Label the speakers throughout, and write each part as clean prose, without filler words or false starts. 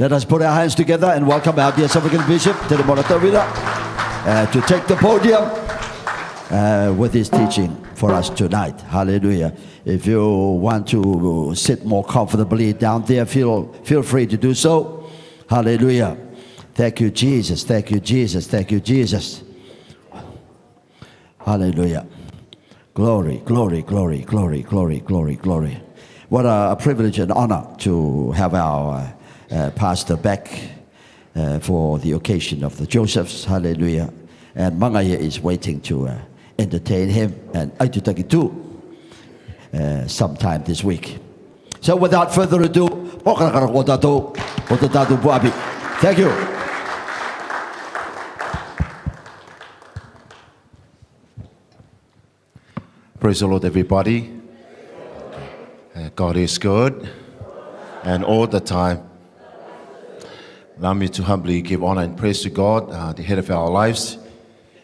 Speaker 1: Let us put our hands together and welcome our dear Suffragan Bishop, Teremoana, Tauira, to take the podium with his teaching for us tonight. Hallelujah. If you want to sit more comfortably down there, feel free to do so. Hallelujah. Thank you, Jesus. Thank you, Jesus. Thank you, Jesus. Hallelujah. Glory, glory, glory, glory, glory, glory, glory. What a privilege and honor to have our pastor back for the occasion of the Josephs. Hallelujah. And Mangaya is waiting to entertain him and Aitutakitu sometime this week. So without further ado, thank you.
Speaker 2: Praise the Lord, everybody. God is good, and all the time. Allow me to humbly give honor and praise to God, the head of our lives,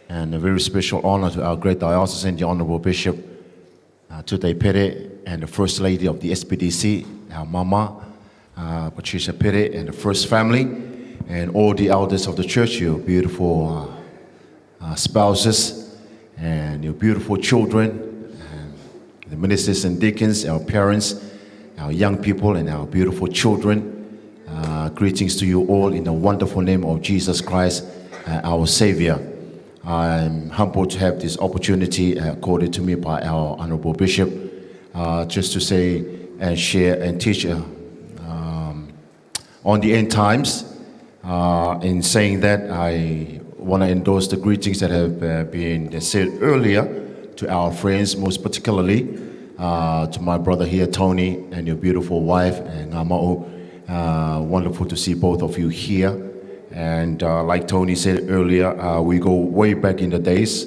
Speaker 2: and a very special honor to our great diocesan, the Honorable Bishop Tutai Pere, and the First Lady of the SPDC, our Mama, Patricia Pere, and the First Family, and all the elders of the church, your beautiful spouses, and your beautiful children, the ministers and deacons, our parents, our young people, and our beautiful children. Greetings to you all in the wonderful name of Jesus Christ, our Savior. I'm humbled to have this opportunity accorded to me by our Honorable Bishop, just to say and share and teach on the end times. In saying that, I want to endorse the greetings that have been said earlier to our friends, most particularly to my brother here, Tony, and your beautiful wife, and Ngama'o. Wonderful to see both of you here. And like Tony said earlier, we go way back in the days.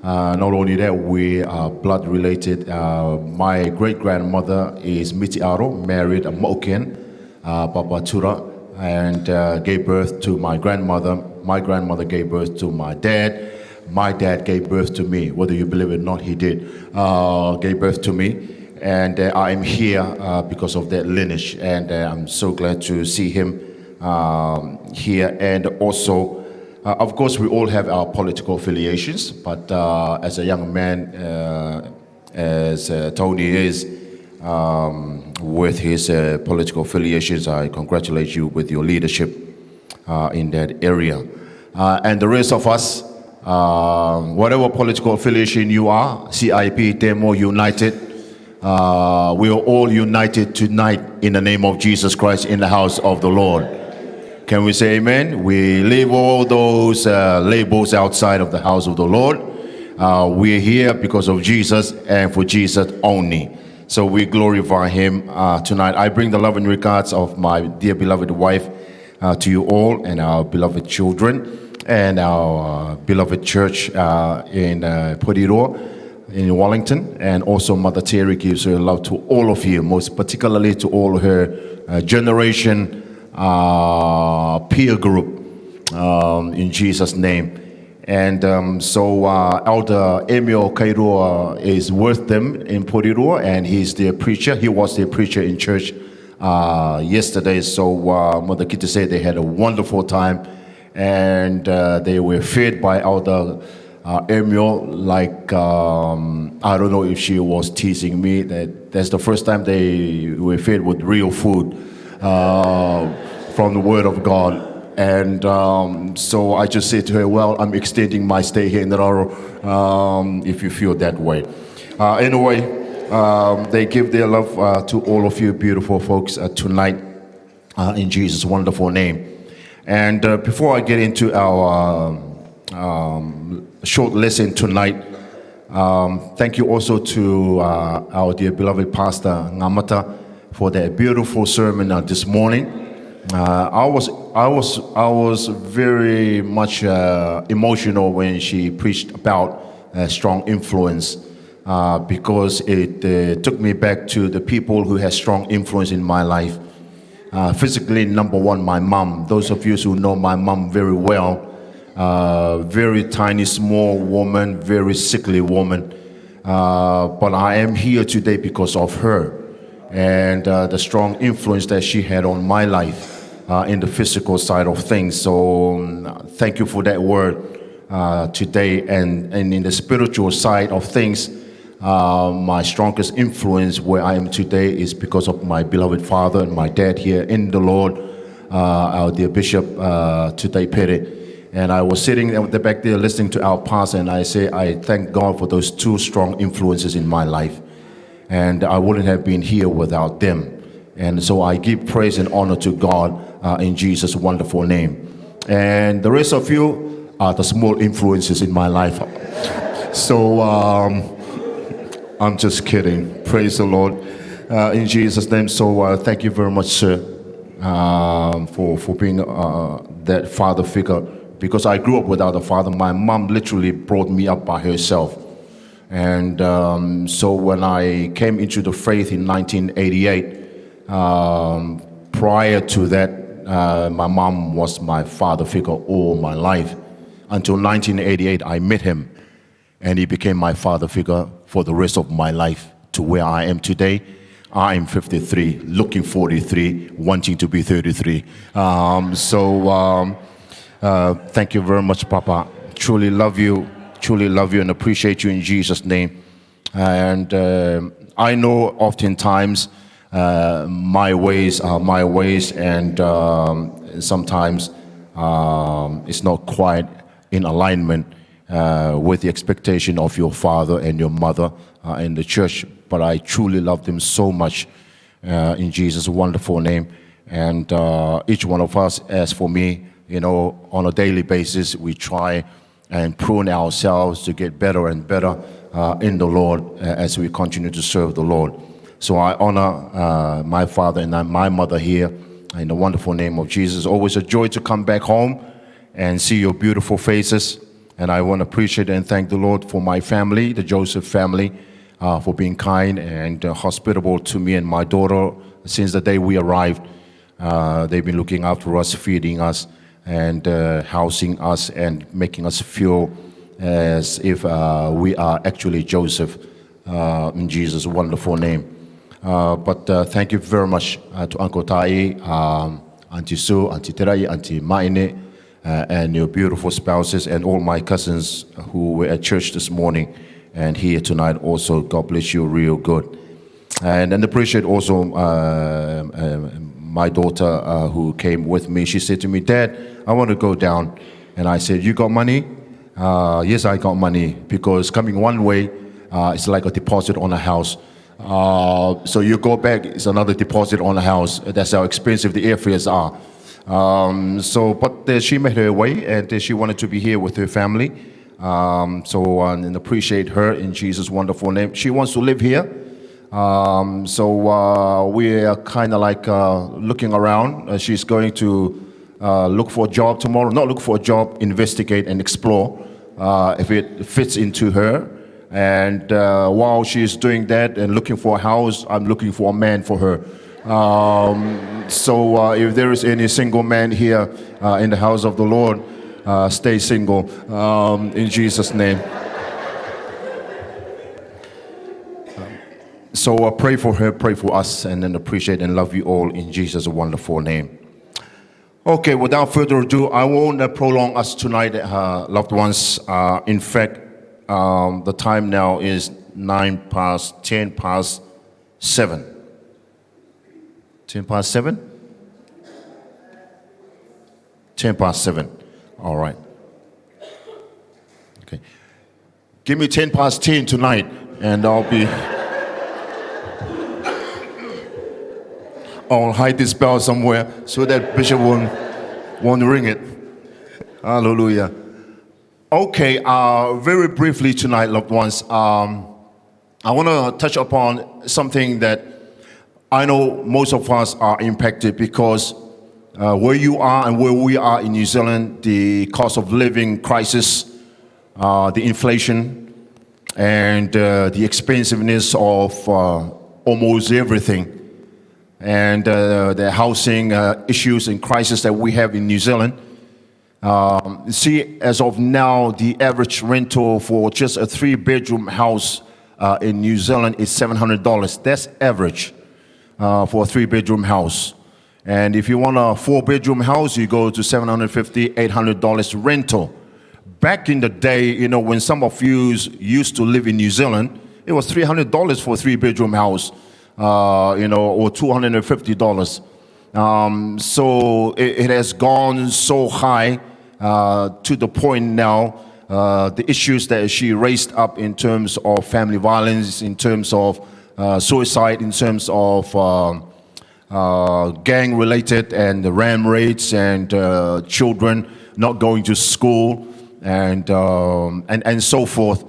Speaker 2: Not only that, we are blood related. My great-grandmother is Mitiaro, married a Moken, Papatura, and gave birth to my grandmother. My grandmother gave birth to my dad. My dad gave birth to me, whether you believe it or not, he did, gave birth to me. And I'm here because of that lineage, and I'm so glad to see him here. And also, of course, we all have our political affiliations, but as a young man, as Tony is, with his political affiliations, I congratulate you with your leadership in that area. And the rest of us, whatever political affiliation you are, CIP, Demo, United, we are all united tonight in the name of Jesus Christ in the house of the Lord. Can we say amen? We leave all those labels outside of the house of the Lord. We're here because of Jesus and for Jesus only. So we glorify him tonight. I bring the love and regards of my dear beloved wife to you all, and our beloved children, and our beloved church in Porirua, in Wellington, and also Mother Terry gives her love to all of you, most particularly to all her generation peer group, in Jesus' name. And so Elder Emil Kairua is with them in Porirua, and he's their preacher. He was their preacher in church yesterday. So Mother Kita said they had a wonderful time, and they were fed by Elder Emil, like, I don't know if she was teasing me, that's the first time they were fed with real food from the Word of God. And so I just said to her, well, I'm extending my stay here in Raro, if you feel that way. Anyway, they give their love to all of you beautiful folks tonight in Jesus' wonderful name. And before I get into our short lesson tonight, thank you also to our dear beloved Pastor Ngamata for that beautiful sermon this morning. I was very much emotional when she preached about strong influence, because it took me back to the people who had strong influence in my life. Physically, number one, my mom. Those of you who know my mom very well, very tiny, small woman, very sickly woman. But I am here today because of her and the strong influence that she had on my life. in the physical side of things. So thank you for that word today. And in the spiritual side of things, my strongest influence where I am today is because of my beloved father and my dad here in the Lord, our dear Bishop today, Pere. And I was sitting at the back there listening to our pastor, and I say, I thank God for those two strong influences in my life. And I wouldn't have been here without them. And so I give praise and honor to God in Jesus' wonderful name. And the rest of you are the small influences in my life. So I'm just kidding. Praise the Lord in Jesus' name. So thank you very much, sir, for being that father figure. Because I grew up without a father. My mom literally brought me up by herself. And so when I came into the faith in 1988, prior to that, my mom was my father figure all my life. Until 1988, I met him. And he became my father figure for the rest of my life to where I am today. I am 53, looking 43, wanting to be 33. Thank you very much, Papa. Truly love you and appreciate you in Jesus' name. And I know oftentimes my ways are my ways, and sometimes it's not quite in alignment with the expectation of your father and your mother in the church. But I truly love them so much in Jesus' wonderful name. And each one of us, as for me, you know, on a daily basis, we try and prune ourselves to get better and better in the Lord as we continue to serve the Lord. So I honor my father and my mother here in the wonderful name of Jesus. Always a joy to come back home and see your beautiful faces. And I want to appreciate and thank the Lord for my family, the Joseph family, for being kind and hospitable to me and my daughter since the day we arrived. They've been looking after us, feeding us, and housing us and making us feel as if we are actually Joseph in Jesus' wonderful name. But thank you very much to Uncle Tai, Auntie Sue, Auntie Teremoana, Auntie Maine, and your beautiful spouses, and all my cousins who were at church this morning and here tonight also. God bless you real good. And appreciate also my daughter who came with me. She said to me, Dad, I want to go down. And I said, you got money? Yes, I got money, because coming one way, it's like a deposit on a house. So you go back, it's another deposit on a house. That's how expensive the airfares are. But she made her way, and she wanted to be here with her family. And appreciate her in Jesus' wonderful name. She wants to live here. We are kind of like looking around. She's going to look for a job tomorrow. Not look for a job, investigate and explore if it fits into her. And while she's doing that and looking for a house, I'm looking for a man for her. If there is any single man here in the house of the Lord, stay single in Jesus' name. So pray for her, pray for us, and then appreciate and love you all in Jesus' wonderful name. Okay, without further ado, I won't prolong us tonight, loved ones. In fact, the time now is 10 past 7. 10 past 7? 10 past 7. All right. Okay. Give me 10 past 10 tonight, and I'll hide this bell somewhere so that Bishop won't ring it. Hallelujah. Okay, very briefly tonight, loved ones, I want to touch upon something that I know most of us are impacted, because where you are and where we are in New Zealand, the cost of living crisis, the inflation, and the expensiveness of almost everything, and the housing issues and crisis that we have in New Zealand. See, as of now, the average rental for just a 3-bedroom house in New Zealand is $700. That's average for a 3-bedroom house. And if you want a 4-bedroom house, you go to $750, $800 rental. Back in the day, you know, when some of you used to live in New Zealand, it was $300 for a 3-bedroom house, you know, or $250. So it has gone so high to the point now, the issues that she raised up in terms of family violence, in terms of suicide, in terms of gang-related and the ram raids and children not going to school and so forth.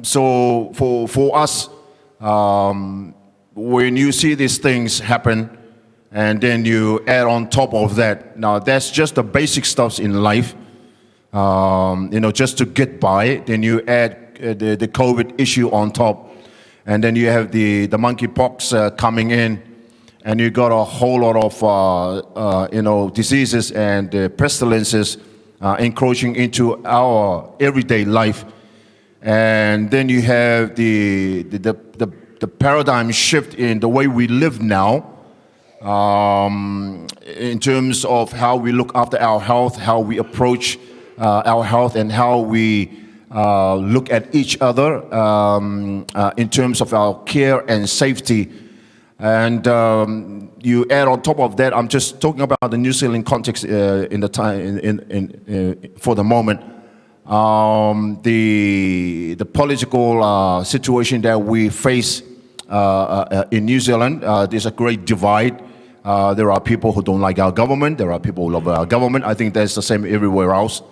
Speaker 2: So for us, when you see these things happen, and then you add on top of that, now that's just the basic stuffs in life, you know, just to get by. Then you add the COVID issue on top, and then you have the monkeypox coming in, and you got a whole lot of you know, diseases and pestilences encroaching into our everyday life. And then you have the paradigm shift in the way we live now, in terms of how we look after our health, how we approach our health, and how we look at each other in terms of our care and safety. And you add on top of that, I'm just talking about the New Zealand context in the time for the moment. The political situation that we face in New Zealand, there's a great divide. There are people who don't like our government. There are people who love our government. I think that's the same everywhere else.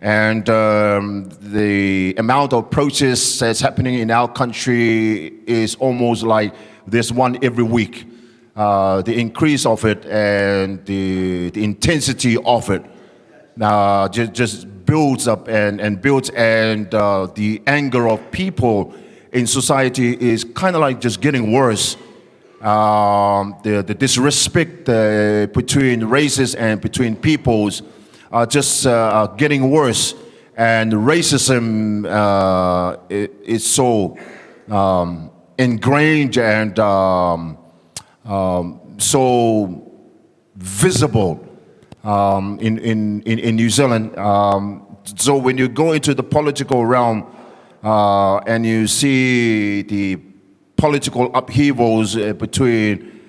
Speaker 2: And the amount of protests that's happening in our country is almost like there's one every week. The increase of it and the intensity of it just builds up and builds, and the anger of people in society is kind of like just getting worse. The disrespect between races and between peoples are just getting worse, and racism is so ingrained and so visible in New Zealand. So when you go into the political realm and you see the political upheavals between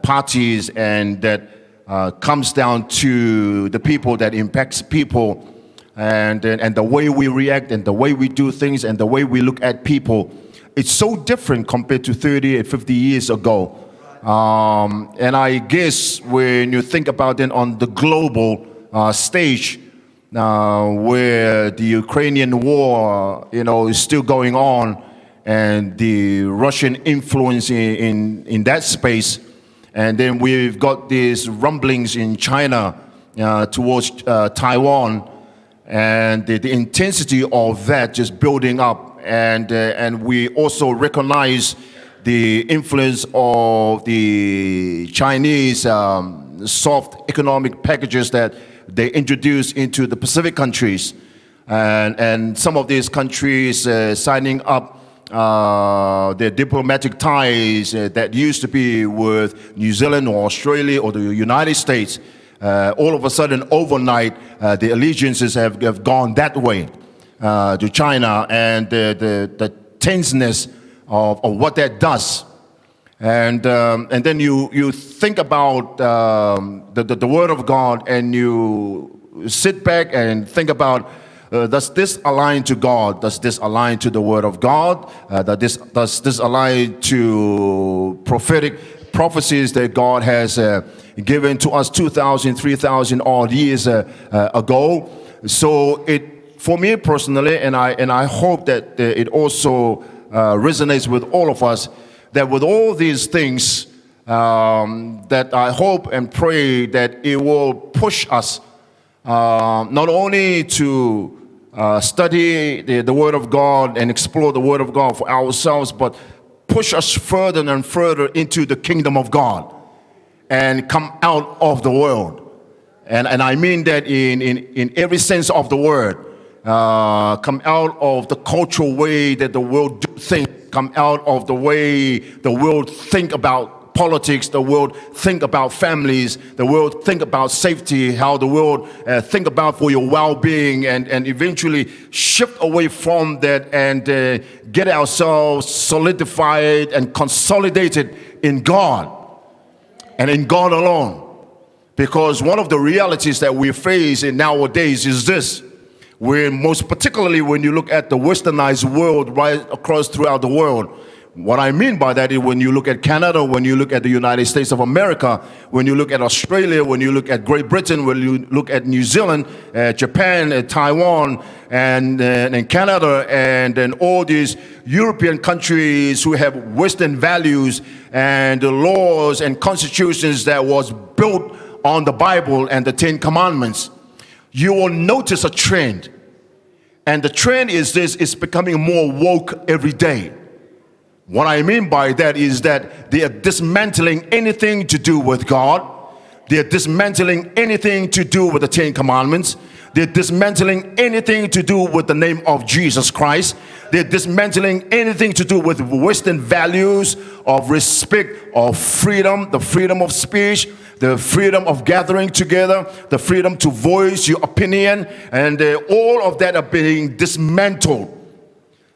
Speaker 2: parties, and that comes down to the people, that impacts people, and the way we react and the way we do things and the way we look at people, it's so different compared to 30 and 50 years ago. And I guess when you think about it on the global stage, where the Ukrainian war, you know, is still going on, and the Russian influence in that space, and then we've got these rumblings in China towards Taiwan, and the intensity of that just building up, and we also recognize the influence of the Chinese soft economic packages that they introduced into the Pacific countries, and some of these countries signing up their diplomatic ties that used to be with New Zealand or Australia or the United States. All of a sudden, overnight, the allegiances have gone that way to China, and the tenseness of what that does. And then you think about the Word of God, and you sit back and think about, does this align to God? Does this align to the Word of God? Does this align to prophetic prophecies that God has given to us 2,000, 3,000 odd years ago? So for me personally, and I hope that it also resonates with all of us, that with all these things, that I hope and pray that it will push us not only to study the Word of God and explore the Word of God for ourselves, but push us further and further into the kingdom of God and come out of the world. And I mean that in every sense of the word. Come out of the cultural way that the world do things. Come out of the way the world think about politics, the world think about families, the world think about safety, how the world think about for your well-being, and eventually shift away from that and get ourselves solidified and consolidated in God and in God alone. Because one of the realities that we face in nowadays is this. Most particularly when you look at the westernized world right across throughout the world. What I mean by that is when you look at Canada, when you look at the United States of America, when you look at Australia, when you look at Great Britain, when you look at New Zealand, Japan, Taiwan, and Canada, and then all these European countries who have Western values and the laws and constitutions that was built on the Bible and the Ten Commandments, you will notice a trend. And the trend is this: it's becoming more woke every day. What I mean by that is that they are dismantling anything to do with God. They are dismantling anything to do with the Ten Commandments. They're dismantling anything to do with the name of Jesus Christ. They're dismantling anything to do with Western values of respect, of freedom, the freedom of speech, the freedom of gathering together, the freedom to voice your opinion, and all of that are being dismantled.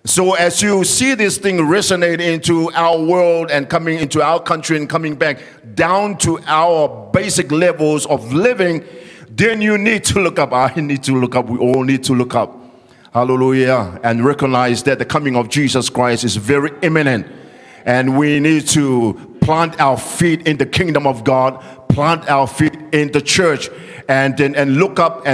Speaker 2: So as you see this thing resonate into our world and coming into our country and coming back down to our basic levels of living, then you need to look up. I need to look up. We all need to look up. Hallelujah. And recognize that the coming of Jesus Christ is very imminent. And we need to plant our feet in the kingdom of God, plant our feet in the church, and look up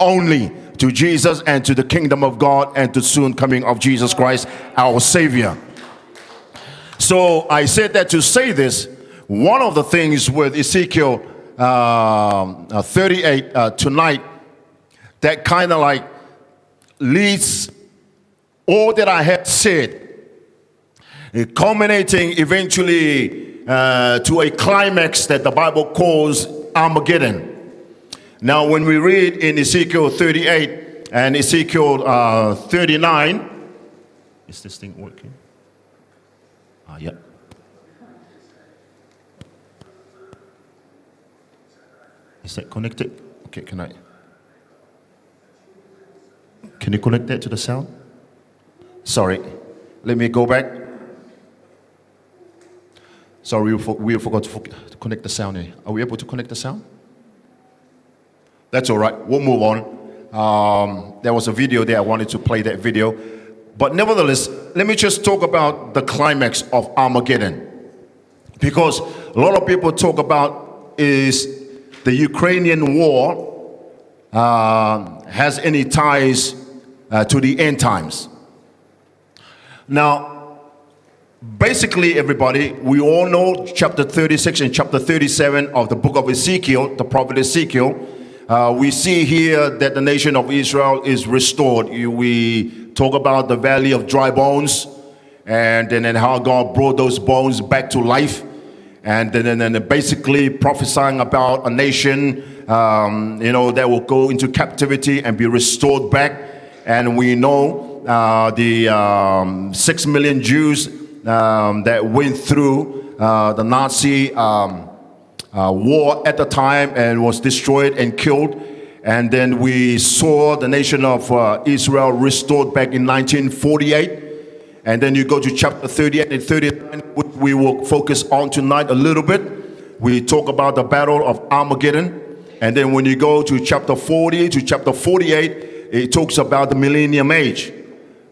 Speaker 2: only to Jesus and to the kingdom of God and to soon coming of Jesus Christ, our Savior. So I said that to say this. One of the things with Ezekiel 38 tonight that kind of like leads all that I have said, culminating eventually to a climax that the Bible calls Armageddon. Now, when we read in Ezekiel 38 and Ezekiel 39, is this thing working? Yeah. Is that connected? Okay, can you connect that to the sound? Sorry, let me go back. Sorry, we forgot to connect the sound here. Are we able to connect the sound? That's all right. We'll move on. There was a video there. I wanted to play that video. But nevertheless, let me just talk about the climax of Armageddon. Because a lot of people talk about is the Ukrainian war has any ties to the end times. Now, basically, everybody, we all know chapter 36 and chapter 37 of the book of Ezekiel, the prophet Ezekiel. We see here that the nation of Israel is restored. We talk about the valley of dry bones, and then how God brought those bones back to life, and then basically prophesying about a nation, that will go into captivity and be restored back. And we know the 6 million Jews that went through the Nazi war at the time and was destroyed and killed. And then we saw the nation of Israel restored back in 1948. And then you go to chapter 38 and 39, which we will focus on tonight a little bit. We talk about the battle of Armageddon. And then when you go to chapter 40 to chapter 48, it talks about the millennium age.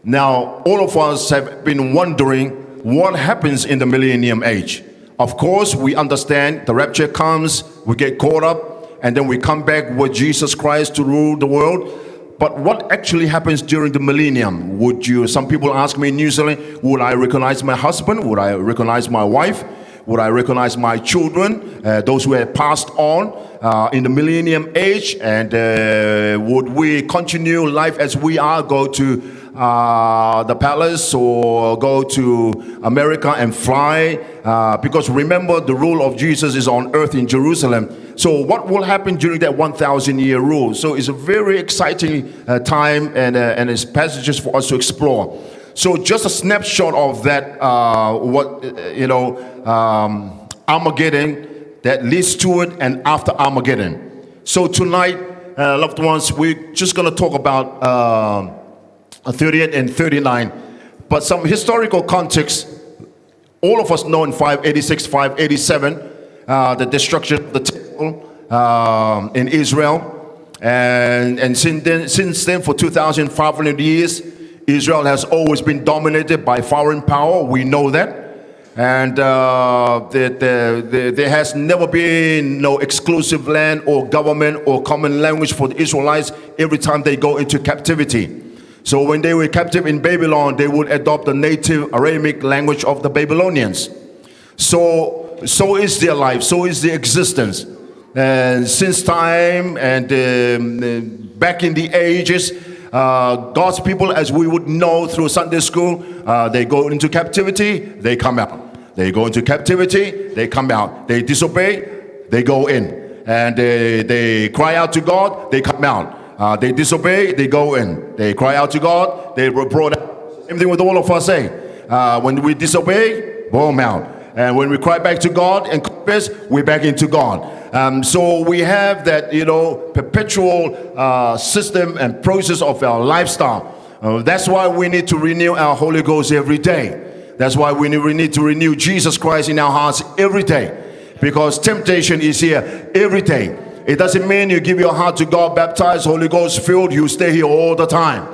Speaker 2: Now, all of us have been wondering what happens in the millennium age. Of course, we understand the rapture comes, we get caught up, and then we come back with Jesus Christ to rule the world. But what actually happens during the millennium? Some people ask me in New Zealand, would I recognize my husband? Would I recognize my wife? Would I recognize my children, those who have passed on in the millennium age? And would we continue life as we are, go to the palace or go to America and fly? Because remember, the rule of Jesus is on earth in Jerusalem. So what will happen during that 1,000-year rule? So it's a very exciting time, and it's passages for us to explore. Armageddon, that leads to it, and after Armageddon. So tonight, loved ones, we're just going to talk about 38 and 39. But some historical context. All of us know in 586, 587, the destruction of the temple in Israel. And since then, for 2,500 years, Israel has always been dominated by foreign power. We know that. And there has never been no exclusive land or government or common language for the Israelites every time they go into captivity. So when they were captive in Babylon, they would adopt the native Aramaic language of the Babylonians. So is their life, so is their existence. And since time and back in the ages, God's people, as we would know through Sunday school, they go into captivity, they come out. They go into captivity, they come out. They disobey, they go in. And they cry out to God, they come out. They disobey, they go in. They cry out to God, they were brought out. Same thing with all of us, say. When we disobey, boom, out. And when we cry back to God and confess, we're back into God. So we have that, perpetual system and process of our lifestyle. That's why we need to renew our Holy Ghost every day. That's why we need to renew Jesus Christ in our hearts every day. Because temptation is here every day. It doesn't mean you give your heart to God, baptized, Holy Ghost filled, you stay here all the time.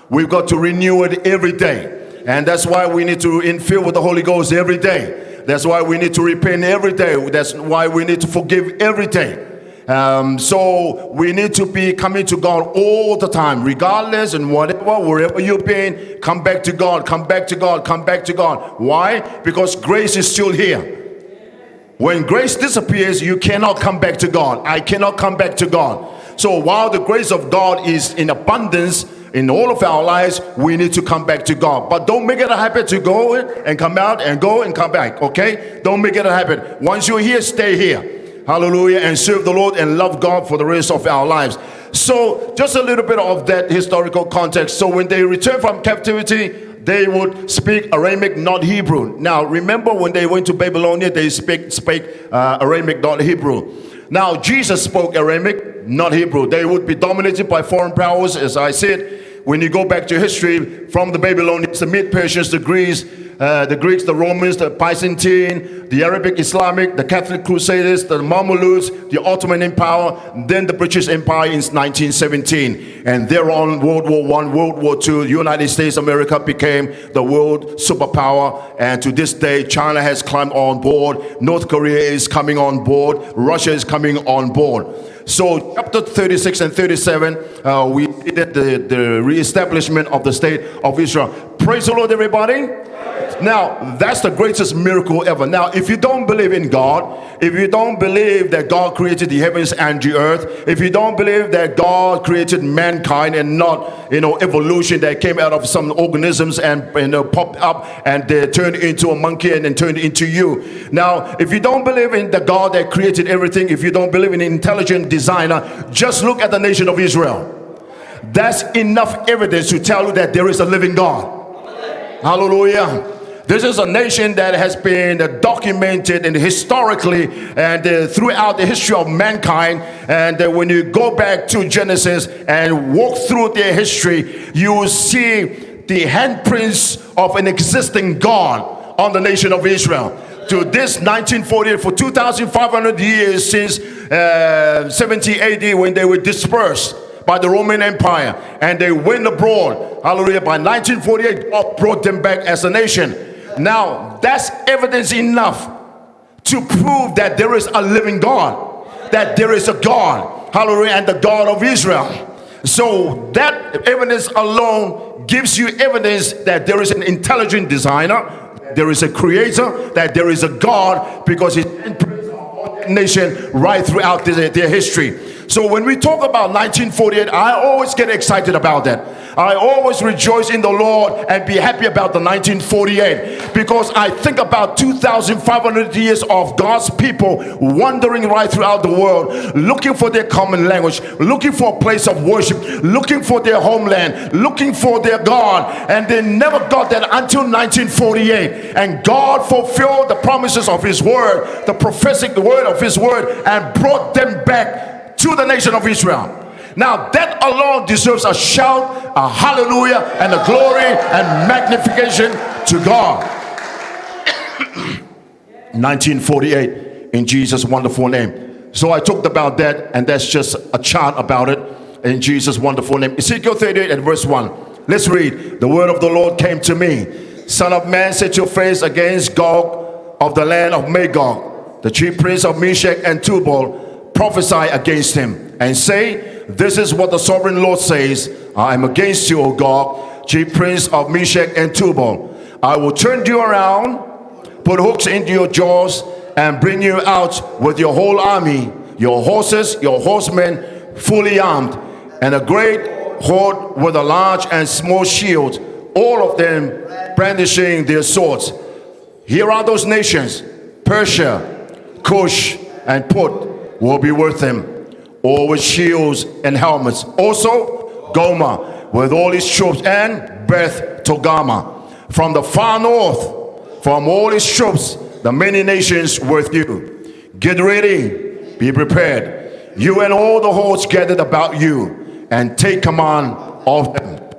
Speaker 2: We've got to renew it every day. And that's why we need to infill with the Holy Ghost every day. That's why we need to repent every day. That's why we need to forgive every day. So we need to be coming to God all the time, regardless and whatever, wherever you've been. Come back to God, come back to God, come back to God. Why? Because grace is still here. When grace disappears, you cannot come back to God. I cannot come back to God. So while the grace of God is in abundance in all of our lives, we need to come back to God. But don't make it a habit to go and come out and go and come back, okay? Don't make it a habit. Once you're here, stay here. Hallelujah. And serve the Lord and love God for the rest of our lives. So just a little bit of that historical context. So when they returned from captivity, they would speak Aramaic, not Hebrew. Now remember, when they went to Babylonia, they spake Aramaic, not Hebrew. Now Jesus spoke Aramaic, not Hebrew. They would be dominated by foreign powers, as I said. When you go back to history, from the Babylonians, the Mid-Persians, the Greeks, the Romans, the Byzantine, the Arabic, Islamic, the Catholic Crusaders, the Mamelukes, the Ottoman Empire, then the British Empire in 1917. And thereon, World War I, World War II, the United States of America became the world superpower. And to this day, China has climbed on board. North Korea is coming on board. Russia is coming on board. So chapter 36 and 37, we did the re-establishment of the state of Israel. Praise the Lord, everybody. Now, that's the greatest miracle ever. Now, if you don't believe in God, if you don't believe that God created the heavens and the earth, if you don't believe that God created mankind and not, evolution that came out of some organisms and popped up and they turned into a monkey and then turned into you. Now, if you don't believe in the God that created everything, if you don't believe in an intelligent designer, just look at the nation of Israel. That's enough evidence to tell you that there is a living God. Hallelujah. This is a nation that has been documented and historically and throughout the history of mankind. And when you go back to Genesis and walk through their history, you will see the handprints of an existing God on the nation of Israel. To this 1948, for 2,500 years since 70 AD, when they were dispersed by the Roman Empire and they went abroad. Hallelujah. By 1948, God brought them back as a nation. Now, that's evidence enough to prove that there is a living God, that there is a God, hallelujah, and the God of Israel. So that evidence alone gives you evidence that there is an intelligent designer, there is a creator, that there is a God, because his nation right throughout their history. So when we talk about 1948, I always get excited about that. I always rejoice in the Lord and be happy about the 1948, because I think about 2,500 years of God's people wandering right throughout the world, looking for their common language, looking for a place of worship, looking for their homeland, looking for their God, and they never got that until 1948. And God fulfilled the promises of His word, the prophetic word of His word, and brought them back to the nation of Israel. Now that alone deserves a shout, a hallelujah, and a glory and magnification to God. 1948, in Jesus' wonderful name. So I talked about that, and that's just a chart about it, in Jesus' wonderful name. Ezekiel 38 and verse 1. Let's read. The word of the Lord came to me. Son of man, set your face against Gog of the land of Magog, the chief prince of Meshech and Tubal. Prophesy against him and say, this is what the sovereign Lord says. I am against you, O Gog, chief prince of Meshech and Tubal. I will turn you around, put hooks into your jaws, and bring you out with your whole army, your horses, your horsemen, fully armed, and a great horde with a large and small shield, all of them brandishing their swords. Here are those nations: Persia, Cush, and Put will be with them, all with shields and helmets. Also Gomer with all his troops, and Beth Togarmah from the far north, from all his troops, the many nations with you. Get ready, be prepared, you and all the hordes gathered about you, and take command of them.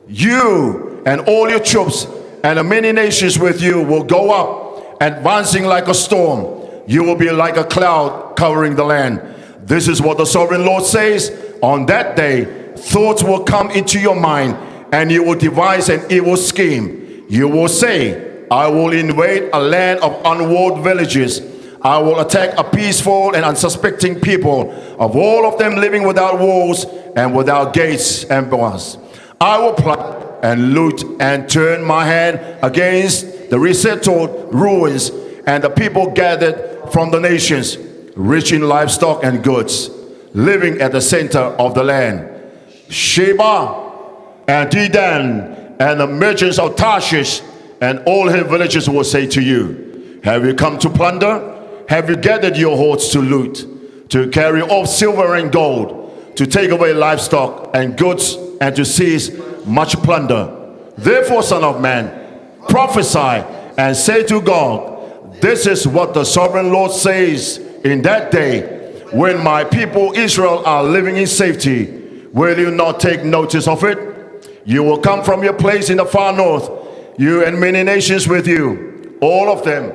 Speaker 2: You and all your troops and the many nations with you will go up, advancing like a storm. You will be like a cloud covering the land. This is what the sovereign Lord says. On that day, thoughts will come into your mind, and you will devise an evil scheme. You will say, I will invade a land of unwalled villages. I will attack a peaceful and unsuspecting people, of all of them living without walls and without gates and bars. I will pluck and loot and turn my hand against the resettled ruins and the people gathered from the nations, rich in livestock and goods, living at the center of the land. Sheba and Dedan and the merchants of Tarshish and all his villages will say to you, have you come to plunder? Have you gathered your hordes to loot, to carry off silver and gold, to take away livestock and goods, and to seize much plunder? Therefore, son of man, prophesy and say to God, this is what the sovereign Lord says. In that day, when my people Israel are living in safety, will you not take notice of it? You will come from your place in the far north, you and many nations with you, all of them,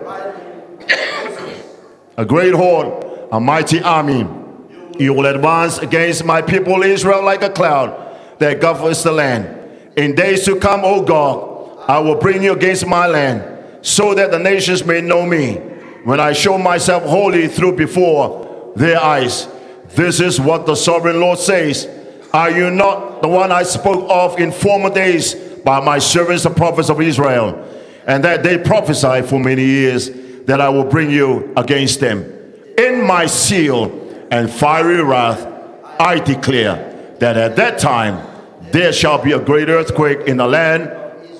Speaker 2: a great horde, a mighty army. You will advance against my people Israel like a cloud that governs the land. In days to come, O God, I will bring you against my land, so that the nations may know me, when I show myself holy through before their eyes. This is what the sovereign Lord says. Are you not the one I spoke of in former days by my servants the prophets of Israel, and that they prophesied for many years that I will bring you against them? In my zeal and fiery wrath I declare that at that time there shall be a great earthquake in the land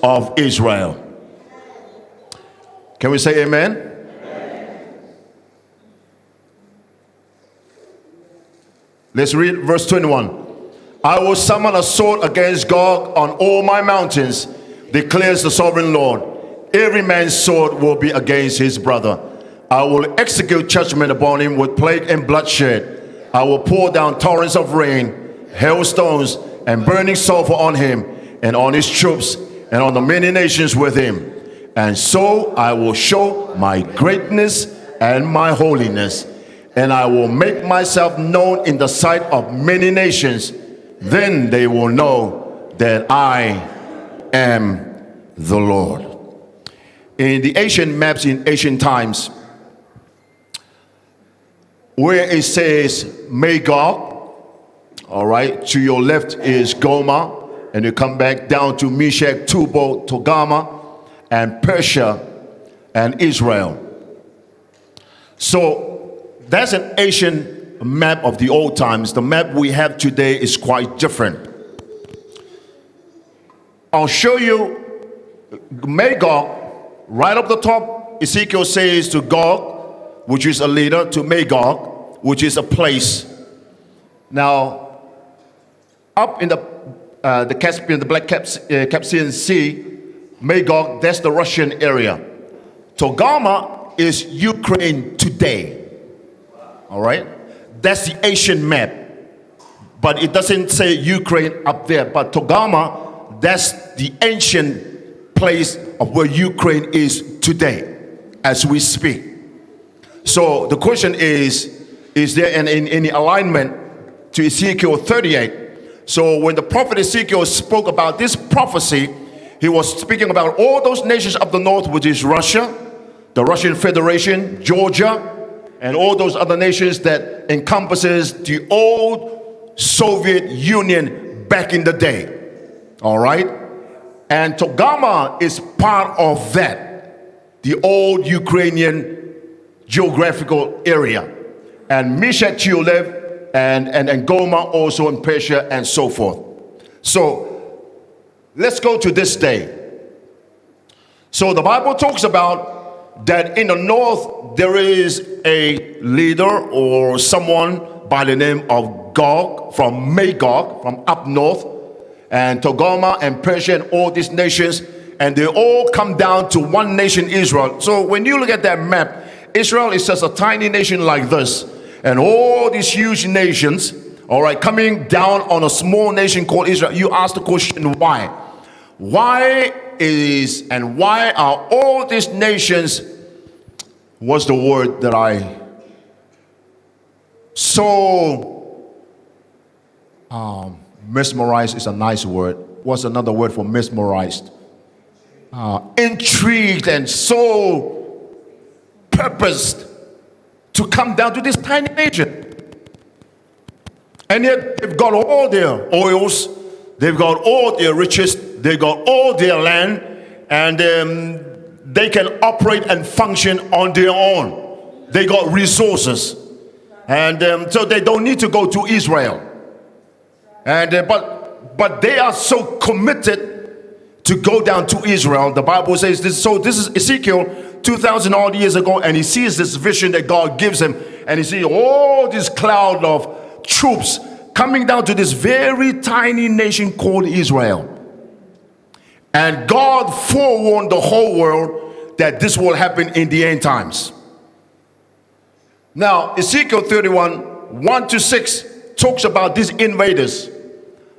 Speaker 2: of Israel. Can we say amen? Amen. Let's read verse 21. I will summon a sword against Gog on all my mountains, declares the sovereign Lord. Every man's sword will be against his brother. I will execute judgment upon him with plague and bloodshed. I will pour down torrents of rain, hailstones, and burning sulfur on him and on his troops and on the many nations with him. And so I will show my greatness and my holiness, and I will make myself known in the sight of many nations. Then they will know that I am the Lord. In the ancient maps in ancient times, where it says Magog, all right, to your left is Gomer, and you come back down to Meshech, Tubal, Togarmah, and Persia and Israel. So that's an ancient map of the old times. The map we have today is quite different. I'll show you Magog. Right up the top, Ezekiel says to Gog, which is a leader, to Magog, which is a place. Now, up in the Caspian, the Black Caspian Sea, Magog, that's the Russian area. Togarmah is Ukraine today. All right? That's the Asian map. But it doesn't say Ukraine up there. But Togarmah, that's the ancient place of where Ukraine is today, as we speak. So the question is there any alignment to Ezekiel 38? So when the prophet Ezekiel spoke about this prophecy, he was speaking about all those nations of the north, which is Russia, the Russian Federation, Georgia, and all those other nations that encompasses the old Soviet Union back in the day. All right? And Togarmah is part of that, the old Ukrainian geographical area. And Meshach Chilev and Goma also in Persia and so forth. So let's go to this day. So the Bible talks about that in the north there is a leader or someone by the name of Gog from Magog, from up north, and Togarmah and Persia and all these nations, and they all come down to one nation, Israel. So when you look at that map, Israel is just a tiny nation like this, and all these huge nations, all right, coming down on a small nation called Israel. You ask the question, why? Why are all these nations, what's the word that mesmerized is a nice word. What's another word for mesmerized? Intrigued and so purposed to come down to this tiny nation. And yet they've got all their oils, they've got all their riches, they've got all their land, and they can operate and function on their own. They got resources, and so they don't need to go to Israel. And but they are so committed to go down to Israel. The Bible says this. So this is Ezekiel 2,000 odd years ago, and he sees this vision that God gives him, and he sees all this cloud of troops coming down to this very tiny nation called Israel. And God forewarned the whole world that this will happen in the end times. Now, Ezekiel 31, 1-6 talks about these invaders.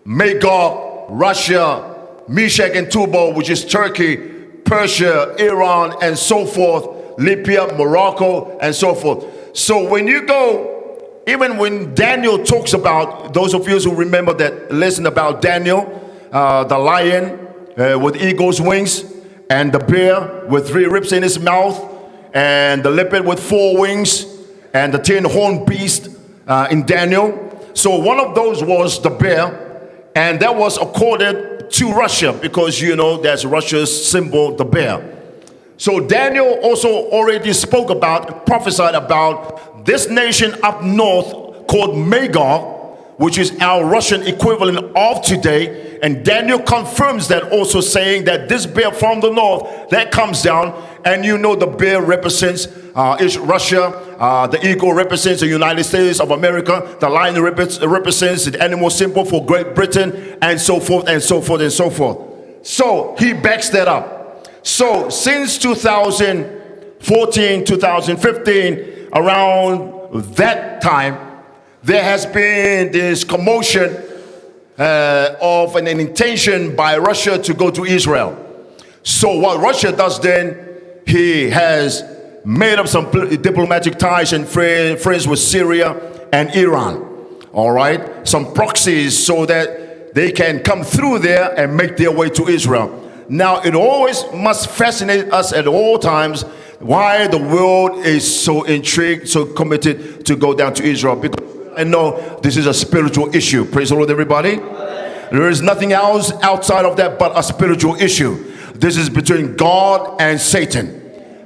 Speaker 2: Magog, Russia, Meshach and Tubal, which is Turkey, Persia, Iran, and so forth, Libya, Morocco, and so forth. So when you go, even when Daniel talks about, those of you who remember that, listen about Daniel, the lion with eagle's wings, and the bear with 3 ribs in his mouth, and the leopard with 4 wings, and the 10-horned beast in Daniel. So one of those was the bear, and that was accorded to Russia, because you know that's Russia's symbol, the bear. So Daniel also already spoke about, prophesied about this nation up north called Magog, which is our Russian equivalent of today. And Daniel confirms that, also saying that this bear from the north that comes down, and you know the bear represents is Russia, the eagle represents the United States of America, the lion represents the animal symbol for Great Britain, and so forth and so forth and so forth. So he backs that up. So since 2014, 2015, around that time, there has been this commotion of an intention by Russia to go to Israel. So what Russia does then, he has made up some diplomatic ties and friends with Syria and Iran. All right, some proxies so that they can come through there and make their way to Israel. Now, it always must fascinate us at all times why the world is so intrigued, so committed to go down to Israel. Because I know this is a spiritual issue. Praise the Lord, everybody. There is nothing else outside of that but a spiritual issue. This is between God and Satan.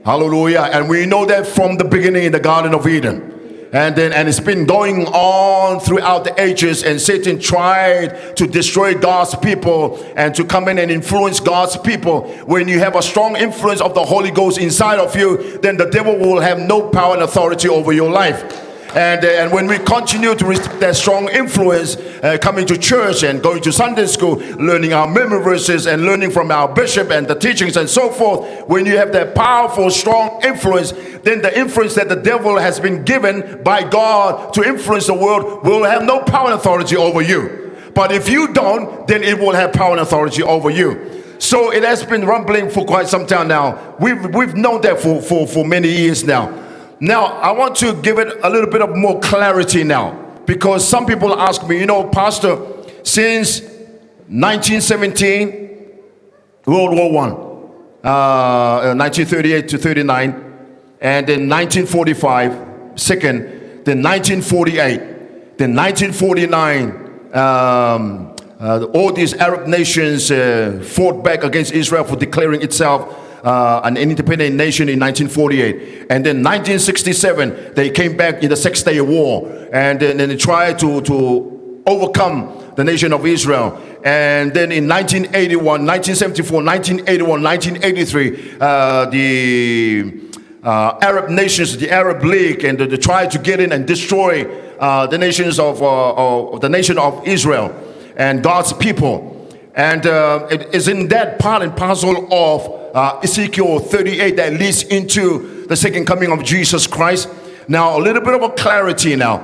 Speaker 2: Hallelujah. And we know that from the beginning in the Garden of Eden. And it's been going on throughout the ages, and Satan tried to destroy God's people and to come in and influence God's people. When you have a strong influence of the Holy Ghost inside of you, then the devil will have no power and authority over your life. And when we continue to receive that strong influence, coming to church and going to Sunday school, learning our memory verses and learning from our bishop and the teachings and so forth, when you have that powerful, strong influence, then the influence that the devil has been given by God to influence the world will have no power and authority over you. But if you don't, then it will have power and authority over you. So it has been rumbling for quite some time now. We've known that for many years now. Now, I want to give it a little bit of more clarity now, because some people ask me, Pastor, since 1917, World War I, 1938 to 39, and then 1945, second, then 1948, then 1949, all these Arab nations fought back against Israel for declaring itself an independent nation in 1948, and then 1967 they came back in the Six-Day War, and then they tried to overcome the nation of Israel. And then in 1981, 1974, 1981, 1983, the Arab nations, the Arab League, and they tried to get in and destroy the nations of the nation of Israel and God's people. And it is in that part and parcel of Ezekiel 38 that leads into the second coming of Jesus Christ. Now, a little bit of a clarity now.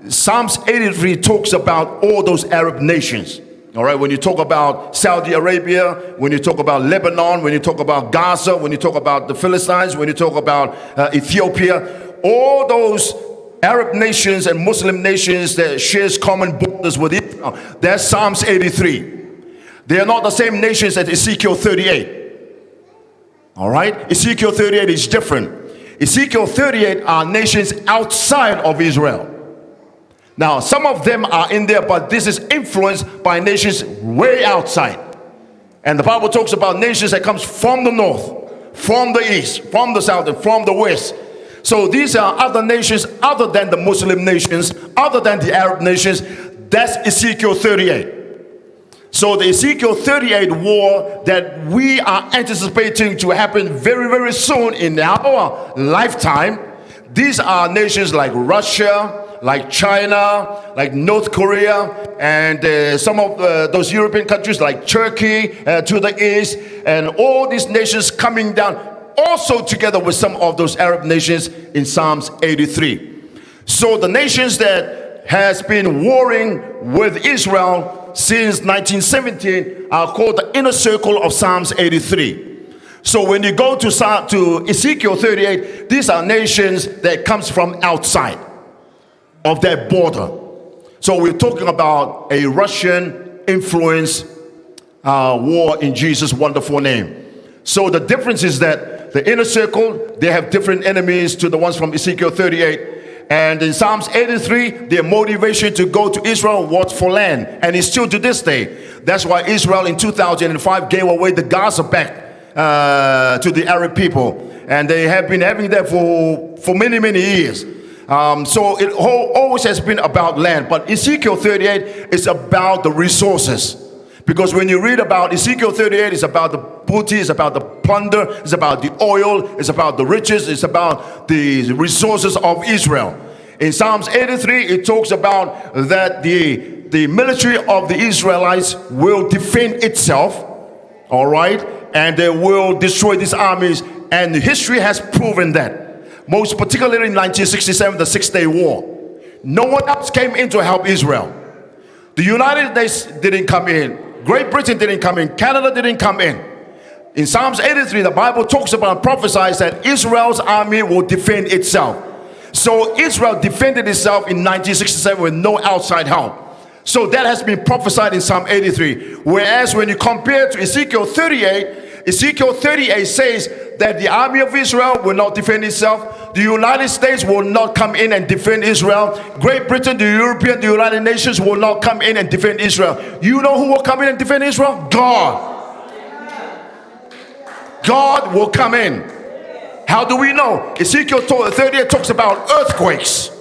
Speaker 2: Psalms 83 talks about all those Arab nations. All right, when you talk about Saudi Arabia, when you talk about Lebanon, when you talk about Gaza, when you talk about the Philistines, when you talk about Ethiopia, all those Arab nations and Muslim nations that shares common borders with Israel, that's Psalms 83. They are not the same nations as Ezekiel 38. All right? Ezekiel 38 is different. Ezekiel 38 are nations outside of Israel. Now, some of them are in there, but this is influenced by nations way outside. And the Bible talks about nations that comes from the north, from the east, from the south, and from the west. So these are other nations other than the Muslim nations, other than the Arab nations. That's Ezekiel 38. So the Ezekiel 38 war that we are anticipating to happen very, very soon in our lifetime, these are nations like Russia, like China, like North Korea, and some of those European countries like Turkey to the east, and all these nations coming down also together with some of those Arab nations in Psalms 83. So the nations that has been warring with Israel since 1917 are called the inner circle of Psalms 83. So when you go to Ezekiel 38, these are nations that comes from outside of that border. So we're talking about a Russian influence war in Jesus' wonderful name. So the difference is that the inner circle, they have different enemies to the ones from Ezekiel 38. And in Psalms 83, their motivation to go to Israel was for land. And it's still to this day. That's why Israel in 2005 gave away the Gaza back to the Arab people. And they have been having that for many, many years. So it always has been about land. But Ezekiel 38 is about the resources. Because when you read about Ezekiel 38, it's about the booty, it's about the plunder, it's about the oil, it's about the riches, it's about the resources of Israel. In Psalms 83, it talks about that the military of the Israelites will defend itself, all right, and they will destroy these armies. And history has proven that. Most particularly in 1967, the Six-Day War. No one else came in to help Israel. The United States didn't come in. Great Britain didn't come in. Canada didn't come in. In Psalms 83, the Bible talks about, prophesies that Israel's army will defend itself. So Israel defended itself in 1967 with no outside help. So that has been prophesied in Psalm 83. Whereas when you compare to Ezekiel 38, Ezekiel 38 says that the army of Israel will not defend itself. The United States will not come in and defend Israel. Great Britain, the European, the United Nations will not come in and defend Israel. You know who will come in and defend Israel? God. God will come in. How do we know? Ezekiel 38 talks about earthquakes.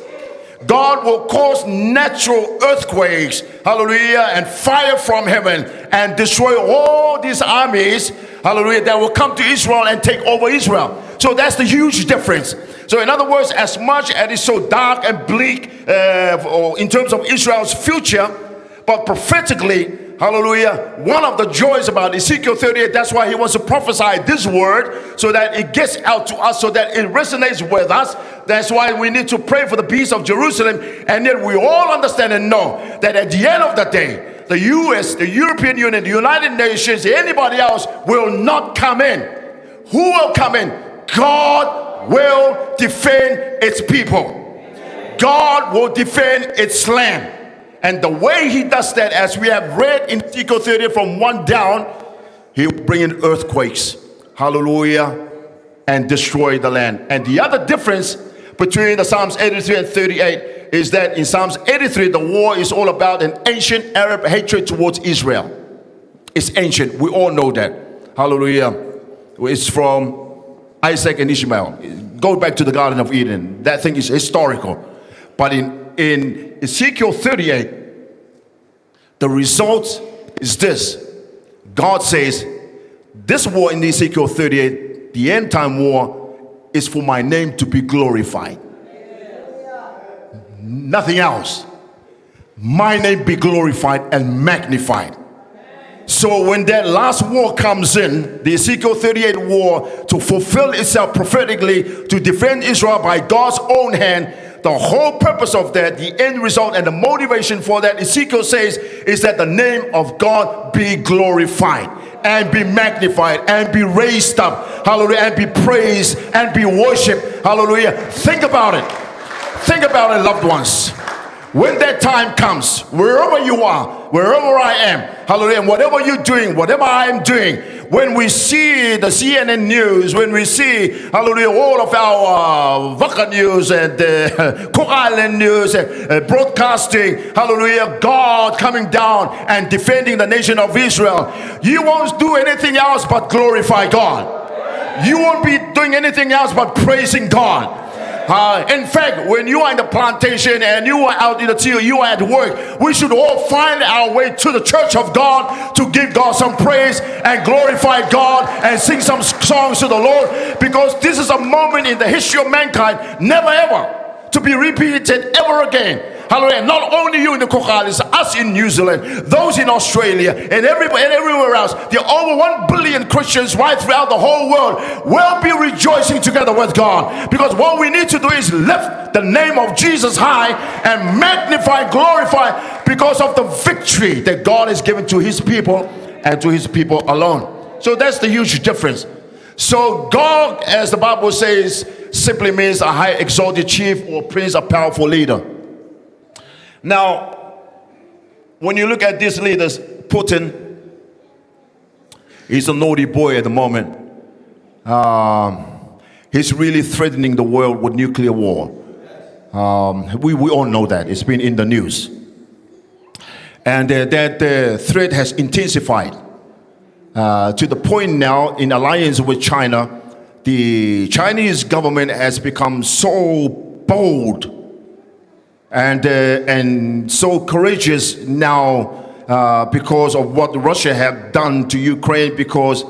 Speaker 2: God will cause natural earthquakes, hallelujah, and fire from heaven and destroy all these armies, hallelujah, that will come to Israel and take over Israel. So that's the huge difference. So in other words, as much as it's so dark and bleak in terms of Israel's future, but prophetically, hallelujah, one of the joys about Ezekiel 38, that's why he wants to prophesy this word, so that it gets out to us, so that it resonates with us. That's why we need to pray for the peace of Jerusalem, and then we all understand and know that at the end of the day, the US, the European Union, the United Nations, anybody else will not come in. Who will come in? God will defend its people. God will defend its land. And the way he does that, as we have read in Ezekiel 30 from 1 down, he will bring in earthquakes, hallelujah, and destroy the land. And the other difference between the Psalms 83 and 38 is that in Psalms 83, the war is all about an ancient Arab hatred towards Israel. It's ancient. We all know that. Hallelujah. It's from Isaac and Ishmael. Go back to the Garden of Eden. That thing is historical. But in Ezekiel 38, the result is this. God says, this war in Ezekiel 38, the end time war, is for my name to be glorified. Nothing else. My name be glorified and magnified. So when that last war comes in, the Ezekiel 38 war, to fulfill itself prophetically, to defend Israel by God's own hand, the whole purpose of that, the end result and the motivation for that, Ezekiel says, is that the name of God be glorified and be magnified and be raised up, hallelujah, and be praised and be worshipped, hallelujah. Think about it. Think about it, loved ones. When that time comes, wherever you are, wherever I am, hallelujah, and whatever you're doing, whatever I am doing, when we see the CNN news, when we see, hallelujah, all of our Vaka news and Cook Island news and broadcasting, hallelujah, God coming down and defending the nation of Israel, you won't do anything else but glorify God. You won't be doing anything else but praising God. In fact, when you are in the plantation and you are out in the field, you are at work, we should all find our way to the church of God to give God some praise and glorify God and sing some songs to the Lord, because this is a moment in the history of mankind, never ever to be repeated ever again. Hallelujah. Not only you in the Cook Islands, us in New Zealand, those in Australia, and everywhere else. There are over 1 billion Christians right throughout the whole world will be rejoicing together with God. Because what we need to do is lift the name of Jesus high and magnify, glorify, because of the victory that God has given to his people and to his people alone. So that's the huge difference. So God, as the Bible says, simply means a high exalted chief or prince, a powerful leader. Now, when you look at these leaders, Putin, he's a naughty boy at the moment. He's really threatening the world with nuclear war. We all know that. It's been in the news. And that threat has intensified to the point now, in alliance with China, the Chinese government has become so bold and so courageous now because of what Russia have done to Ukraine, because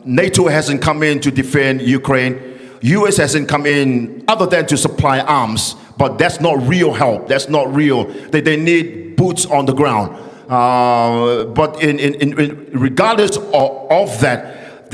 Speaker 2: NATO hasn't come in to defend Ukraine. US hasn't come in other than to supply arms, but that's not real help. That's not real. They need boots on the ground. But in regardless of that,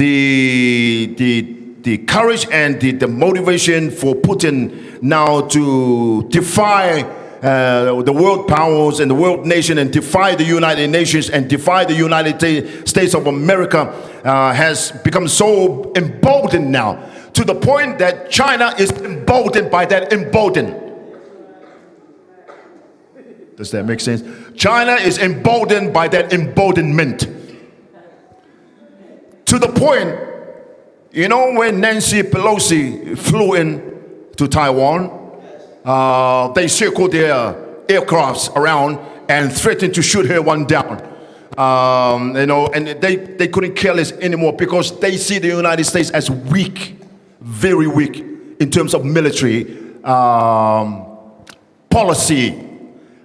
Speaker 2: the courage and the motivation for Putin now to defy the world powers and the world nation and defy the United Nations and defy the United States of America has become so emboldened now, to the point that China is emboldened by that emboldened. Does that make sense? China is emboldened by that emboldenment. To the point, you know, when Nancy Pelosi flew in to Taiwan, they circled their aircrafts around and threatened to shoot her one down. You know, and they couldn't care less anymore, because they see the United States as weak, very weak in terms of military. policy.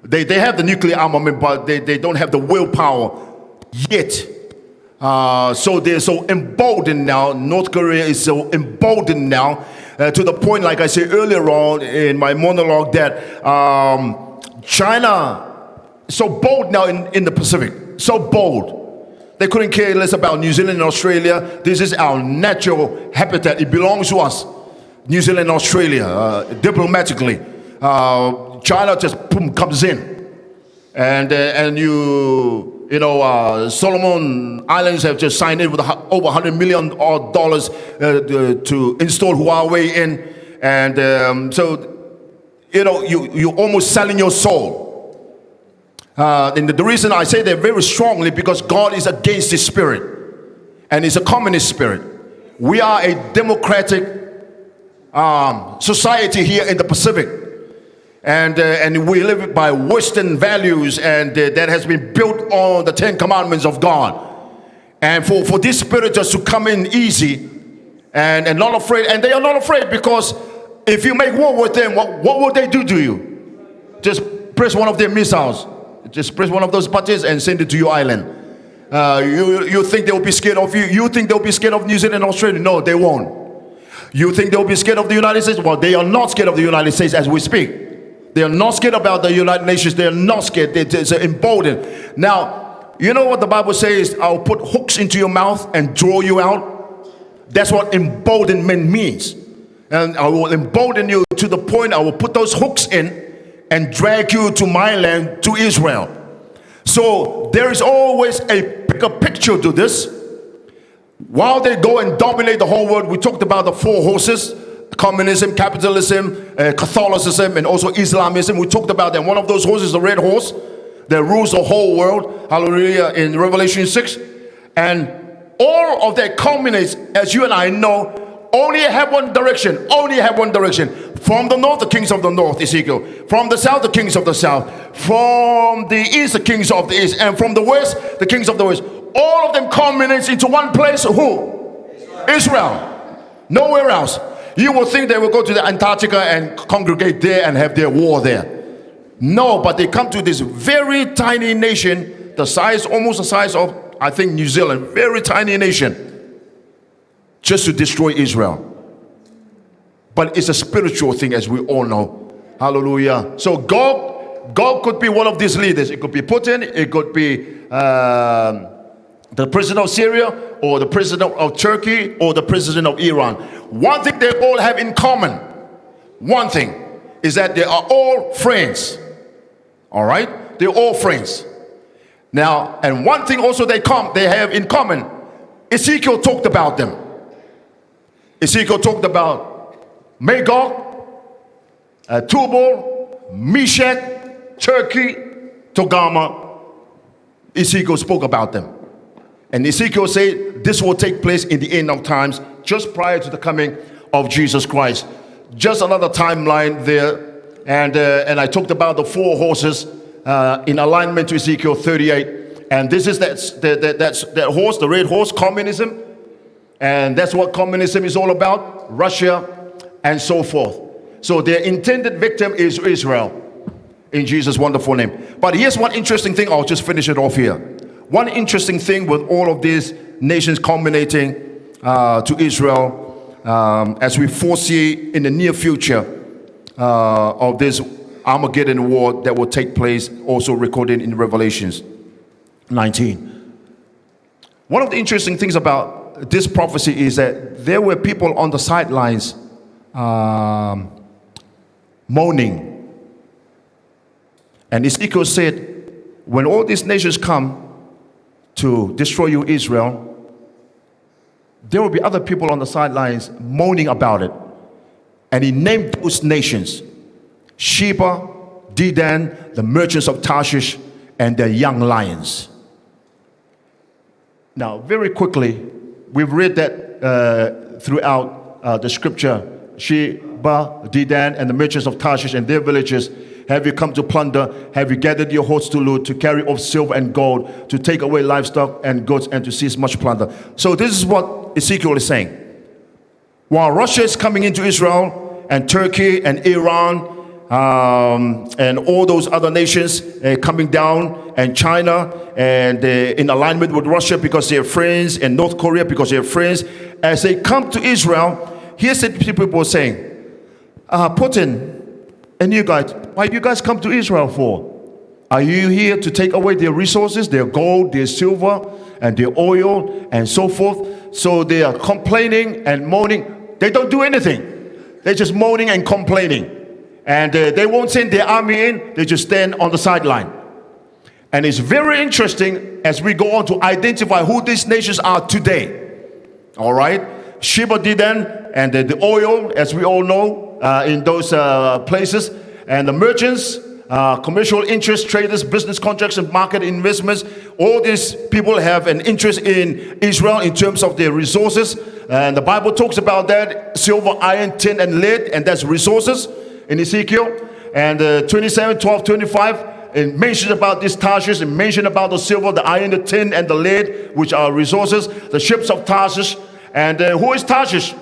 Speaker 2: They have the nuclear armament, but they don't have the willpower yet. So they're so emboldened now. North Korea is so emboldened now to the point, like I said earlier on in my monologue, that China is so bold now in the Pacific. So bold. They couldn't care less about New Zealand and Australia. This is our natural habitat. It belongs to us. New Zealand and Australia, diplomatically. China just boom, comes in. And you know, Solomon Islands have just signed in with over $100 million to install Huawei in. And so, you know, you're almost selling your soul. And the reason I say that very strongly, because God is against this spirit, and it's a communist spirit. We are a democratic society here in the Pacific, and we live by Western values, and that has been built on the 10 Commandments of God. And for this spirit just to come in easy and not afraid, and they are not afraid, because if you make war with them, what will they do to you? Just press one of their missiles. Just press one of those buttons and send it to your island. You think they'll be scared of you? You think they'll be scared of New Zealand and Australia? No, they won't. You think they'll be scared of the United States? Well, they are not scared of the United States as we speak. They are not scared about the United Nations. They are not scared. They're emboldened. Now, you know what the Bible says? I'll put hooks into your mouth and draw you out. That's what emboldenment means. And I will embolden you to the point I will put those hooks in and drag you to my land, to Israel. So there is always a bigger picture to this. While they go and dominate the whole world, we talked about the 4 horses: communism, capitalism, Catholicism, and also Islamism. We talked about that. One of those horses, the red horse, that rules the whole world. Hallelujah, in Revelation 6. And all of that culminates, as you and I know, only have one direction. Only have one direction. From the north, the kings of the north, Ezekiel. From the south, the kings of the south. From the east, the kings of the east. And from the west, the kings of the west. All of them culminates into one place. Who? Israel. Nowhere else. You would think they will go to the Antarctica and congregate there and have their war there. No, but they come to this very tiny nation, the size, almost the size of, I think, New Zealand. Very tiny nation. Just to destroy Israel. But it's a spiritual thing, as we all know. Hallelujah. So God could be one of these leaders. It could be Putin. It could be the president of Syria, or the president of Turkey, or the president of Iran. One thing they all have in common, one thing, is that they are all friends. All right? They're all friends. Now, and one thing also they have in common, Ezekiel talked about them. Ezekiel talked about Magog, Tubal, Meshach, Turkey, Togarmah. Ezekiel spoke about them. And Ezekiel said this will take place in the end of times, just prior to the coming of Jesus Christ. Just another timeline there. And I talked about the 4 horses in alignment to Ezekiel 38. And this is that horse, the red horse, communism. And that's what communism is all about, Russia, and so forth. So their intended victim is Israel, in Jesus' wonderful name. But here's one interesting thing, I'll just finish it off here. One interesting thing with all of these nations culminating to Israel, as we foresee in the near future of this Armageddon war that will take place, also recorded in Revelations 19. One of the interesting things about this prophecy is that there were people on the sidelines moaning. And Ezekiel said, when all these nations come to destroy you, Israel, there will be other people on the sidelines moaning about it. And he named those nations: Sheba, Dedan, the merchants of Tarshish, and their young lions. Now, very quickly, we've read that throughout the scripture. Sheba, Dedan, and the merchants of Tarshish and their villages, have you come to plunder? Have you gathered your hosts to loot, to carry off silver and gold, to take away livestock and goods, and to seize much plunder? So this is what Ezekiel is saying. While Russia is coming into Israel, and Turkey and Iran, and all those other nations coming down, and China, and in alignment with Russia because they're friends, and North Korea because they're friends. As they come to Israel, here's the people saying, Putin and you guys, why you guys come to Israel for? Are you here to take away their resources, their gold, their silver, and their oil, and so forth? So they are complaining and moaning. They don't do anything. They're just moaning and complaining. And they won't send their army in. They just stand on the sideline. And it's very interesting as we go on to identify who these nations are today. All right? Sheba Dedan and the oil, as we all know, in those places. And the merchants, commercial interest, traders, business contracts, and market investments. All these people have an interest in Israel in terms of their resources. And the Bible talks about that: silver, iron, tin, and lead. And that's resources in Ezekiel. And 27, 12, 25. It mentions about this Tarshish. It mentions about the silver, the iron, the tin, and the lead, which are resources. The ships of Tarshish. And who is Tarshish?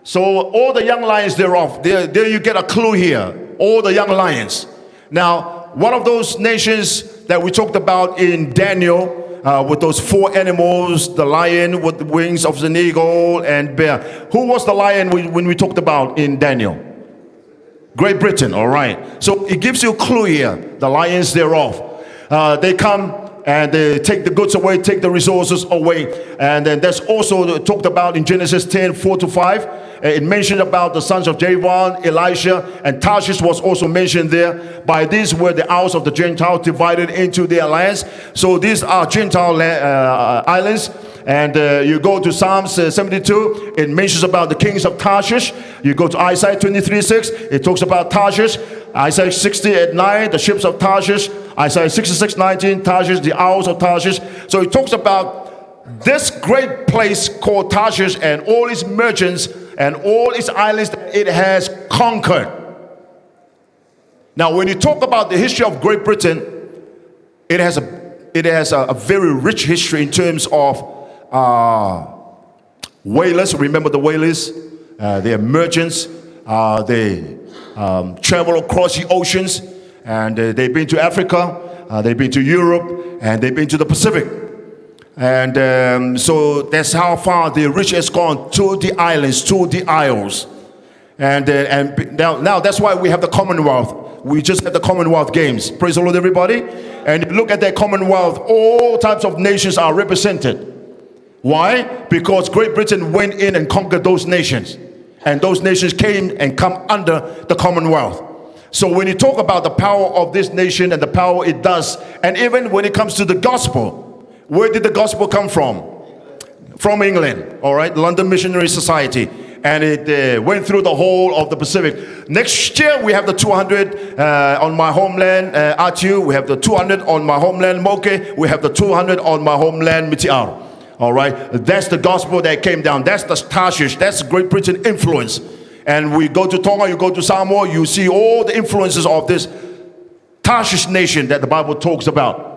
Speaker 2: So all the young lions thereof. There you get a clue here. All the young lions. Now, one of those nations that we talked about in Daniel, with those four animals, the lion with the wings of an eagle and bear. Who was the lion when we talked about in Daniel? Great Britain, all right. So it gives you a clue here, the lions thereof. They come and they take the goods away, take the resources away. And then that's also talked about in Genesis 10, 4-5. It mentioned about the sons of Javan, Elisha, and Tarshish was also mentioned there. By these were the isles of the Gentiles divided into their lands. So these are Gentile islands. And you go to Psalms 72, it mentions about the kings of Tarshish. You go to Isaiah 23:6, it talks about Tarshish. Isaiah 60:9, the ships of Tarshish. Isaiah 66:19, Tarshish, the isles of Tarshish. So it talks about this great place called Tarshish and all its merchants and all its islands that it has conquered. Now, when you talk about the history of Great Britain, it has a very rich history in terms of whalers. Remember the whalers? They are merchants. They travel across the oceans, and they've been to Africa, they've been to Europe, and they've been to the Pacific. And so that's how far the rich has gone, to the islands, to the isles. And now that's why we have the Commonwealth. We just had the Commonwealth Games. Praise the Lord, everybody. And if you look at that Commonwealth, all types of nations are represented. Why? Because Great Britain went in and conquered those nations. And those nations came and come under the Commonwealth. So when you talk about the power of this nation and the power it does, and even when it comes to the gospel, where did the gospel come from? From England, all right, London Missionary Society. And it went through the whole of the Pacific. Next year, we have the 200 on my homeland, Atu. We have the 200 on my homeland, Moke. We have the 200 on my homeland, Mitiar. All right, that's the gospel that came down. That's the Tarshish. That's Great Britain influence. And we go to Tonga, you go to Samoa, you see all the influences of this Tarshish nation that the Bible talks about.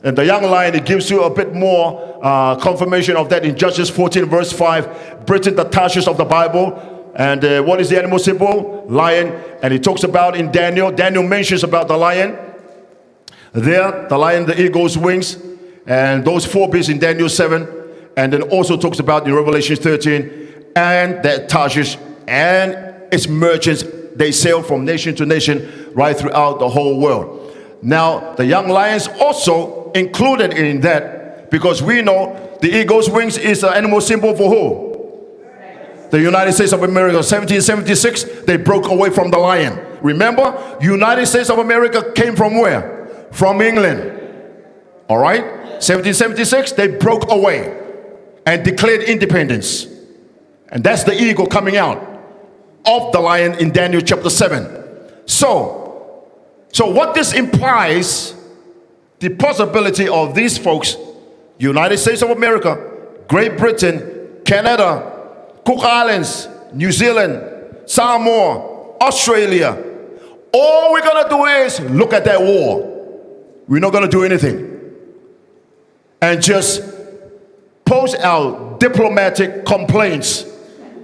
Speaker 2: And the young lion, it gives you a bit more confirmation of that in Judges 14 verse 5. Britain, the Tarshish of the Bible. And what is the animal symbol? Lion. And it talks about in Daniel. Daniel mentions about the lion. There, the lion, the eagle's wings. And those four beasts in Daniel 7. And then also talks about in Revelation 13. And that Tarshish and its merchants, they sail from nation to nation right throughout the whole world. Now, the young lions also included in that, because we know the eagle's wings is an animal symbol for who? The United States of America. 1776, they broke away from the lion. Remember, United States of America came from where? From England. All right? 1776, they broke away and declared independence. And that's the eagle coming out of the lion in Daniel chapter 7. So what this implies, the possibility of these folks, United States of America, Great Britain, Canada, Cook Islands, New Zealand, Samoa, Australia, all we're going to do is look at that war. We're not going to do anything. And just post our diplomatic complaints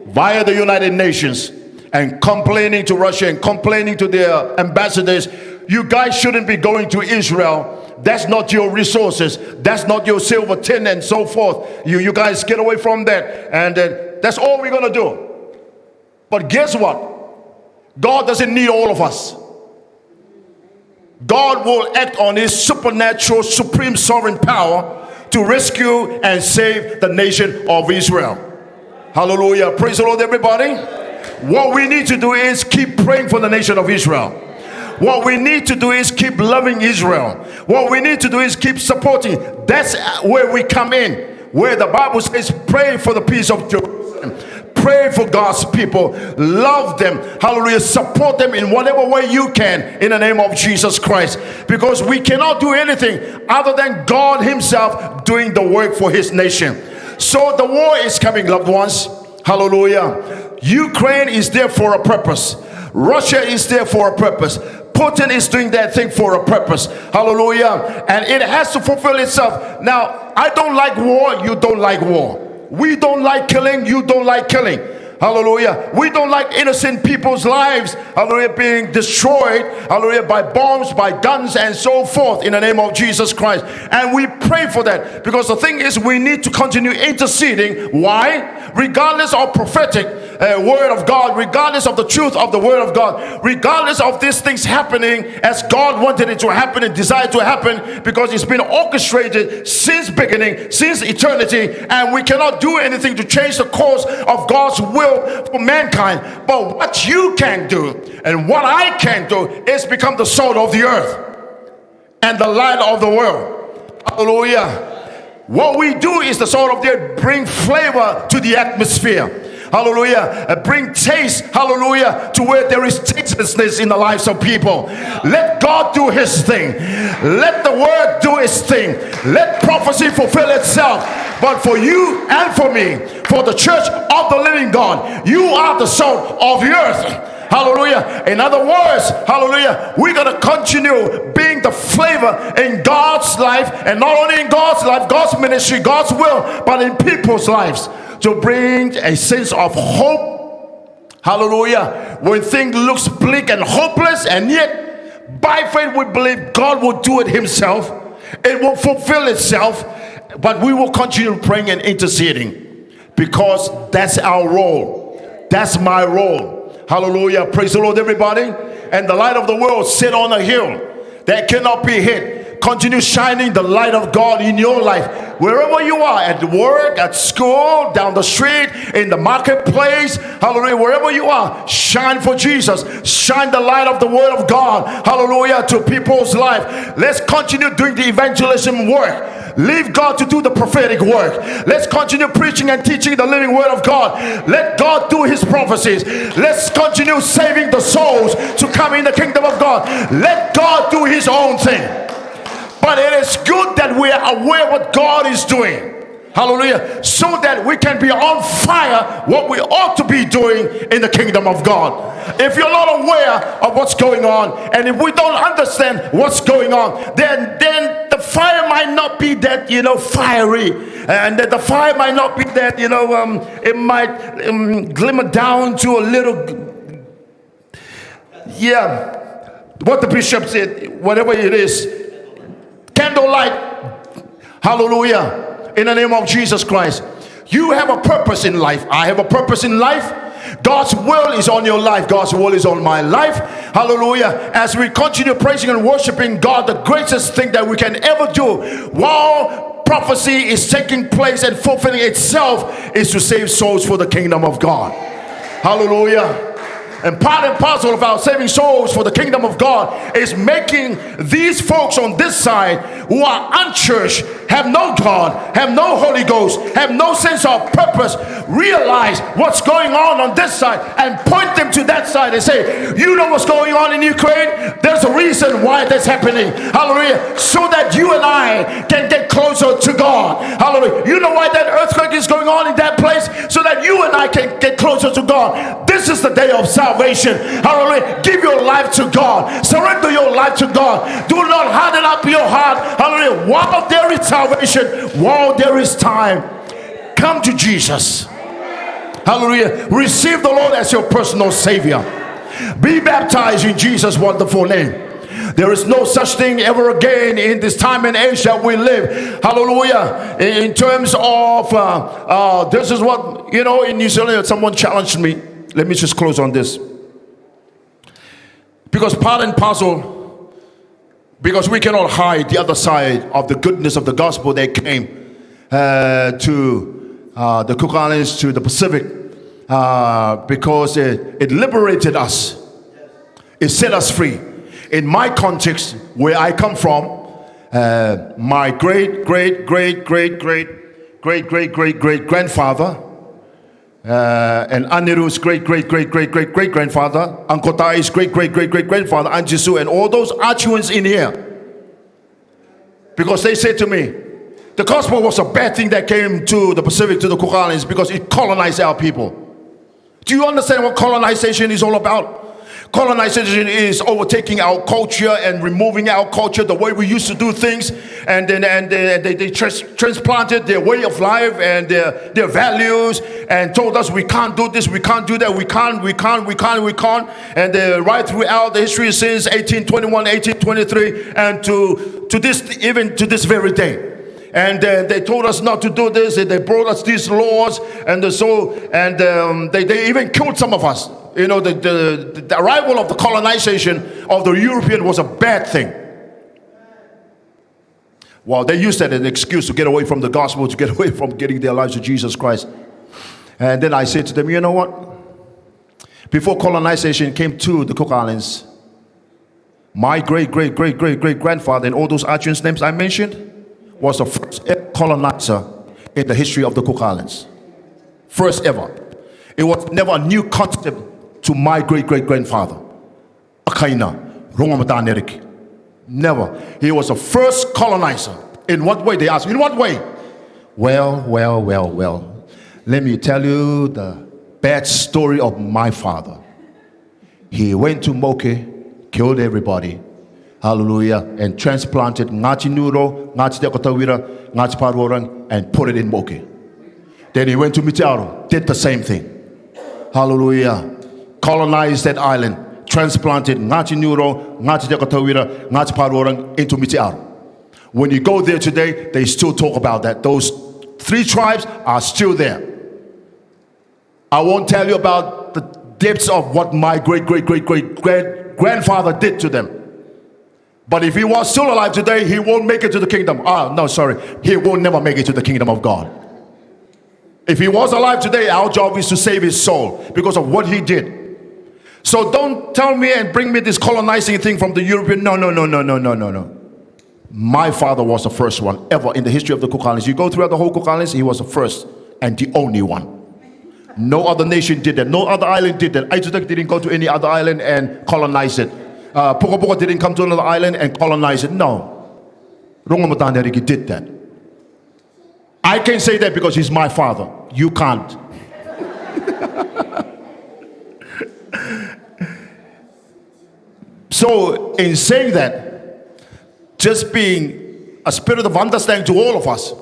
Speaker 2: via the United Nations and complaining to Russia and complaining to their ambassadors. You guys shouldn't be going to Israel. That's not your resources. That's not your silver tin and so forth. You guys get away from that. And that's all we're going to do. But guess what? God doesn't need all of us. God will act on his supernatural, supreme, sovereign power to rescue and save the nation of Israel. Hallelujah. Praise the Lord, everybody. What we need to do is keep praying for the nation of Israel. What we need to do is keep loving Israel. What we need to do is keep supporting. That's where we come in, where the Bible says pray for the peace of Jerusalem. Pray for God's people. Love them. Hallelujah. Support them in whatever way you can in the name of Jesus Christ. Because we cannot do anything other than God himself doing the work for his nation. So the war is coming, loved ones. Hallelujah. Ukraine is there for a purpose. Russia is there for a purpose. Putin is doing that thing for a purpose. Hallelujah. And it has to fulfill itself. Now, I don't like war. You don't like war. We don't like killing. You don't like killing. Hallelujah. We don't like innocent people's lives, hallelujah, being destroyed, hallelujah, by bombs, by guns, and so forth in the name of Jesus Christ. And we pray for that, because the thing is, we need to continue interceding. Why? Regardless of prophetic word of God, regardless of the truth of the word of God, regardless of these things happening as God wanted it to happen and desired to happen, because it's been orchestrated since beginning, since eternity, and we cannot do anything to change the course of God's will for mankind. But what you can do and what I can do is become the salt of the earth and the light of the world. Hallelujah. What we do is the salt of the earth, bring flavor to the atmosphere. Hallelujah. Bring taste, hallelujah, to where there is tastelessness in the lives of people. Let God do his thing. Let the word do its thing. Let prophecy fulfill itself. But for you and for me, for the church of the living God, you are the salt of the earth. Hallelujah. In other words, hallelujah, we're going to continue being the flavor in God's life, and not only in God's life, God's ministry, God's will, but in people's lives, to bring a sense of hope. Hallelujah. When things looks bleak and hopeless, and yet by faith we believe God will do it himself. It will fulfill itself, but we will continue praying and interceding, because that's our role. That's my role. Hallelujah. Praise the Lord, everybody. And the light of the world sit on a hill that cannot be hid. Continue shining the light of God in your life, wherever you are, at work, at school, down the street, in the marketplace. Hallelujah. Wherever you are, shine for Jesus. Shine the light of the word of God, hallelujah, to people's life. Let's continue doing the evangelism work. Leave God to do the prophetic work. Let's continue preaching and teaching the living word of God. Let God do his prophecies. Let's continue saving the souls to come in the kingdom of God. Let God do his own thing. But it is good that we are aware what God is doing. Hallelujah. So that we can be on fire what we ought to be doing in the kingdom of God. If you're not aware of what's going on, and if we don't understand what's going on, then the fire might not be that, fiery. And that the fire might not be that, it might glimmer down to a little, what the bishop said, whatever it is, candlelight. Hallelujah. In the name of Jesus Christ. You have a purpose in life. I have a purpose in life. God's will is on your life. God's will is on my life. Hallelujah. As we continue praising and worshiping God, the greatest thing that we can ever do while prophecy is taking place and fulfilling itself is to save souls for the kingdom of God. Hallelujah. And part and parcel of our saving souls for the kingdom of God is making these folks on this side who are unchurched, have no God, have no Holy Ghost, have no sense of purpose, realize what's going on this side and point them to that side and say, you know what's going on in Ukraine? There's a reason why that's happening. Hallelujah. So that you and I can get closer to God. Hallelujah. You know why that earthquake is going on in that place? So that you and I can get closer to God. This is the day of salvation. Hallelujah. Give your life to God. Surrender your life to God. Do not harden up your heart. Hallelujah. While there is salvation, while there is time, come to Jesus. Hallelujah. Receive the Lord as your personal Savior. Be baptized in Jesus' wonderful name. There is no such thing ever again in this time and age that we live. Hallelujah. In terms of, this is what, in New Zealand, someone challenged me. Let me just close on this. Because part and parcel, because we cannot hide the other side of the goodness of the gospel that came to the Cook Islands, to the Pacific, because it liberated us. It set us free. In my context, where I come from, my great grandfather, and Aniru's great grandfather, Uncle Tai's great grandfather, Anjisu, and all those Achuans in here, because they said to me, the gospel was a bad thing that came to the Pacific, to the Cook Islands, because it colonized our people. Do you understand what colonization is all about? Colonization is overtaking our culture and removing our culture, the way we used to do things, and then they transplanted their way of life and their values, and told us we can't do this, we can't do that, we can't, and right throughout the history since 1821, 1823, and to this, even to this very day. And they told us not to do this, and they brought us these laws, and they even killed some of us. The arrival of the colonization of the European was a bad thing. Well, they used that as an excuse to get away from the gospel, to get away from getting their lives to Jesus Christ. And then I said to them, you know what? Before colonization came to the Cook Islands, my great grandfather and all those Achuans names I mentioned was the first ever colonizer in the history of the Cook Islands. First ever. It was never a new concept to my great grandfather. Akaina, Rongamatanerik. Never. He was the first colonizer. In what way? They asked. In what way? Well. Let me tell you the bad story of my father. He went to Moke, killed everybody. Hallelujah. And transplanted Ngachi Nuro, Ngachi Tauira, Ngachi Parorang, and put it in Moke. Then he went to Mitiaro, did the same thing. Hallelujah. Colonized that island, transplanted Ngachi Nuro, Ngachi Tauira, Ngachi Parorang into Mitiaro. When you go there today, they still talk about that. Those three tribes are still there. I won't tell you about the depths of what my great grandfather did to them. But if he was still alive today, he won't make it to the kingdom. He will never make it to the kingdom of God. If he was alive today, our job is to save his soul because of what he did. So don't tell me and bring me this colonizing thing from the European. No. My father was the first one ever in the history of the Cook Islands. You go throughout the whole Cook Islands, he was the first and the only one. No other nation did that. No other island did that. Aitutak didn't go to any other island and colonize it. Pukapuka didn't come to another island and colonize it. No. Rongamataneriki did that. I can say that because he's my father. You can't. So in saying that, just being a spirit of understanding to all of us,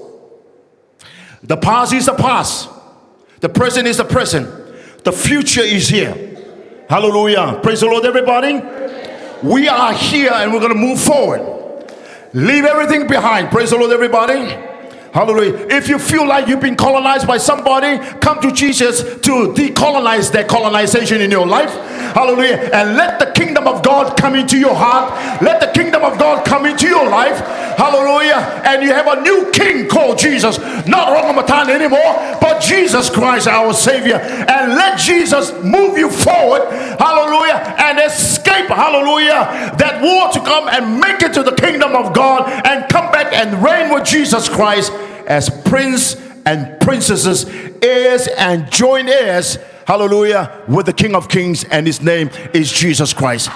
Speaker 2: the past is the past. The present is the present. The future is here. Hallelujah. Praise the Lord, everybody. We are here and we're going to move forward. Leave everything behind. Praise the Lord, everybody. Hallelujah. If you feel like you've been colonized by somebody, come to Jesus to decolonize that colonization in your life. Hallelujah. And let the kingdom of God come into your heart. Let the kingdom of God come into your life. Hallelujah. And you have a new king called Jesus. Not Rongamatan anymore, but Jesus Christ, our Savior. And let Jesus move you forward. Hallelujah. And escape, hallelujah, that war to come and make it to the kingdom of God and come back and reign with Jesus Christ as prince and princesses, heirs and joint heirs, hallelujah, with the King of Kings, and his name is Jesus Christ.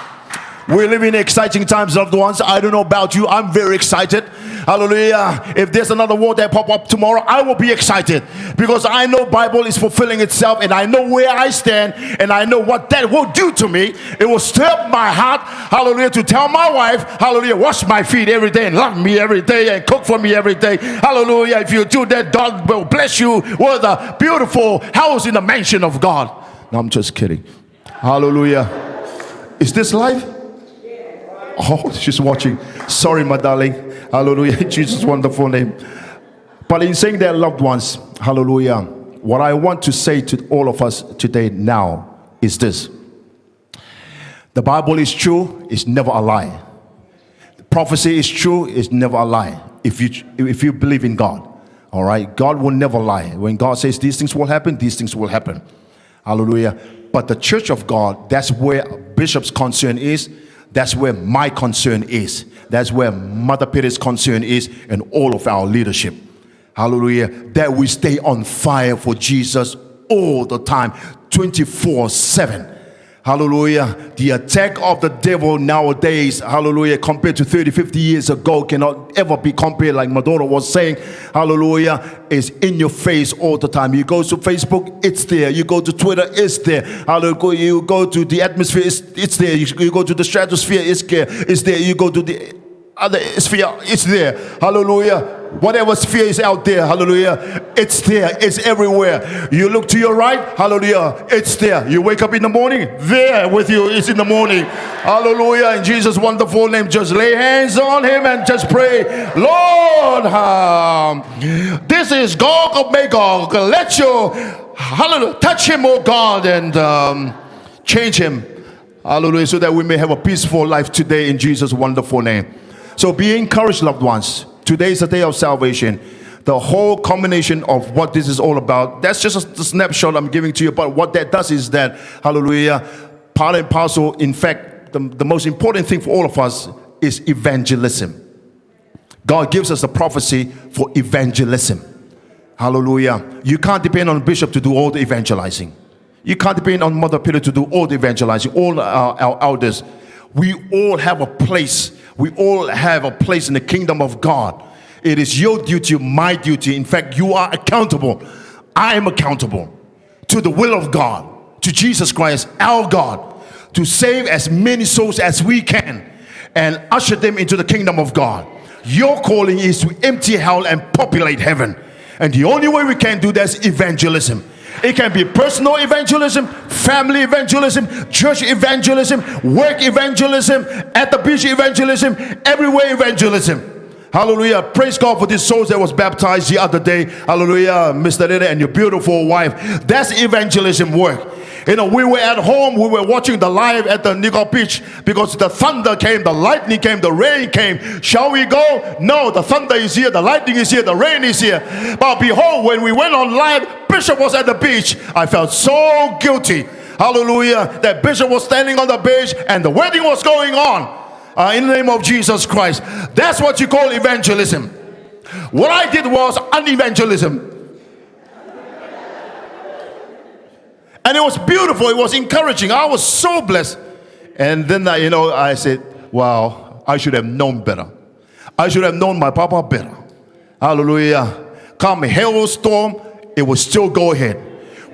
Speaker 2: We're living in exciting times, loved ones. I don't know about you. I'm very excited. Hallelujah. If there's another word that pop up tomorrow, I will be excited, because I know Bible is fulfilling itself, and I know where I stand, and I know what that will do to me. It will stir up my heart, hallelujah, to tell my wife, hallelujah, wash my feet every day and love me every day and cook for me every day. Hallelujah. If you do that, God will bless you with a beautiful house in the mansion of God. No, I'm just kidding. Hallelujah. Is this live? Oh, she's watching. Sorry, my darling. Hallelujah. In Jesus' wonderful name. But in saying that, loved ones, hallelujah, what I want to say to all of us today now is this. The Bible is true, it's never a lie. The prophecy is true, it's never a lie. If you believe in God, all right, God will never lie. When God says these things will happen, these things will happen. Hallelujah. But the church of God, that's where Bishop's concern is. That's where my concern is. That's where Mother Peter's concern is, and all of our leadership. Hallelujah. That we stay on fire for Jesus all the time, 24/7. Hallelujah. The attack of the devil nowadays, hallelujah, compared to 30, 50 years ago, cannot ever be compared, like my daughter was saying. Hallelujah. Is in your face all the time. You go to Facebook, it's there. You go to Twitter, it's there. Hallelujah. You go to the atmosphere, it's there. You go to the stratosphere, it's there. You go to the other sphere, it's there. Hallelujah. Whatever sphere is out there, hallelujah, it's there, it's everywhere. You look to your right, hallelujah, it's there. You wake up in the morning, there with you, it's in the morning. Hallelujah. In Jesus' wonderful name, just lay hands on him and just pray, Lord, this is Gog of Magog. Let your, hallelujah, touch him, oh God, and change him. Hallelujah, so that we may have a peaceful life today in Jesus' wonderful name. So be encouraged, loved ones. Today is the day of salvation. The whole combination of what this is all about, that's just a snapshot I'm giving to you. But what that does is that, hallelujah, part and parcel, in fact, the most important thing for all of us is evangelism. God gives us a prophecy for evangelism. Hallelujah. You can't depend on a bishop to do all the evangelizing. You can't depend on Mother Peter to do all the evangelizing, all our elders. We all have a place. We all have a place in the kingdom of God. It is your duty, my duty. In fact, you are accountable. I am accountable to the will of God, to Jesus Christ, our God, to save as many souls as we can and usher them into the kingdom of God. Your calling is to empty hell and populate heaven. And the only way we can do that is evangelism. It can be personal evangelism, family evangelism, church evangelism, work evangelism, at the beach evangelism, everywhere evangelism. Hallelujah. Praise God for these souls that was baptized the other day. Hallelujah. Mr. Leda and your beautiful wife. That's evangelism work. You know, we were at home, we were watching the live at the Nickel Beach because the thunder came, the lightning came, the rain came. Shall we go? No, the thunder is here, the lightning is here, the rain is here. But behold, when we went on live, Bishop was at the beach. I felt so guilty. Hallelujah. That Bishop was standing on the beach and the wedding was going on. In the name of Jesus Christ. That's what you call evangelism. What I did was unevangelism. And it was beautiful. It was encouraging. I was so blessed. And then, I said, wow, I should have known better. I should have known my Papa better. Hallelujah. Come hailstorm, it will still go ahead.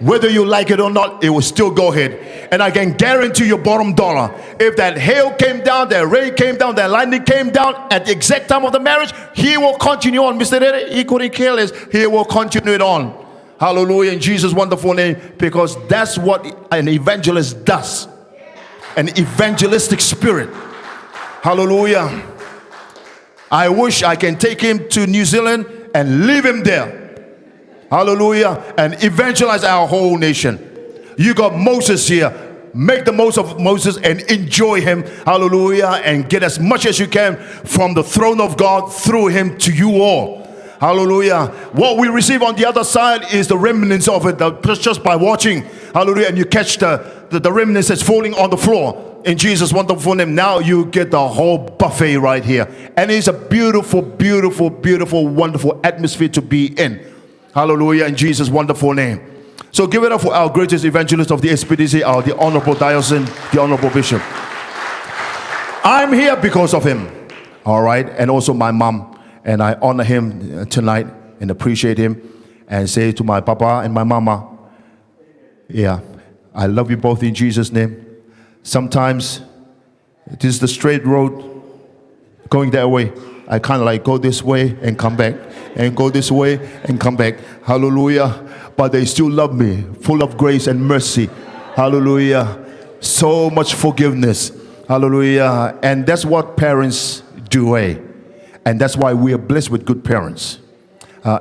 Speaker 2: Whether you like it or not, it will still go ahead. And I can guarantee you bottom dollar, if that hail came down, that rain came down, that lightning came down at the exact time of the marriage, he will continue on. Mr. Dede, he couldn't care less. He will continue it on. Hallelujah, in Jesus' wonderful name, because that's what an evangelist does. An evangelistic spirit. Hallelujah. I wish I can take him to New Zealand and leave him there. Hallelujah. And evangelize our whole nation. You got Moses here. Make the most of Moses and enjoy him. Hallelujah. And get as much as you can from the throne of God through him to you all. Hallelujah. What we receive on the other side is the remnants of it, just by watching. Hallelujah. And you catch the remnants that's falling on the floor. In Jesus' wonderful name, now you get the whole buffet right here. And it's a beautiful, beautiful, beautiful, wonderful atmosphere to be in. Hallelujah, in Jesus' wonderful name. So give it up for our greatest evangelist of the SPDC, the Honorable Diocesan, the Honorable Bishop. I'm here because of him. All right. And also my mom. And I honor him tonight and appreciate him. And say to my papa and my mama, yeah, I love you both in Jesus' name. Sometimes it is the straight road going that way. I kind of like go this way and come back, and go this way and come back. Hallelujah. But they still love me, full of grace and mercy. Hallelujah. So much forgiveness. Hallelujah. And that's what parents do, eh? And that's why we are blessed with good parents.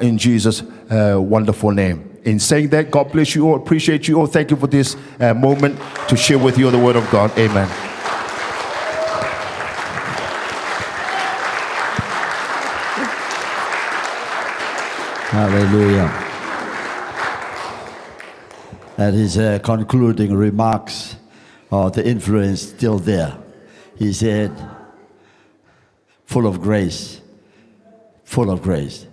Speaker 2: In Jesus' wonderful name. In saying that, God bless you all, appreciate you all. Thank you for this moment to share with you the word of God. Amen.
Speaker 1: Hallelujah. And his concluding remarks, the influence still there. He said, full of grace, full of grace.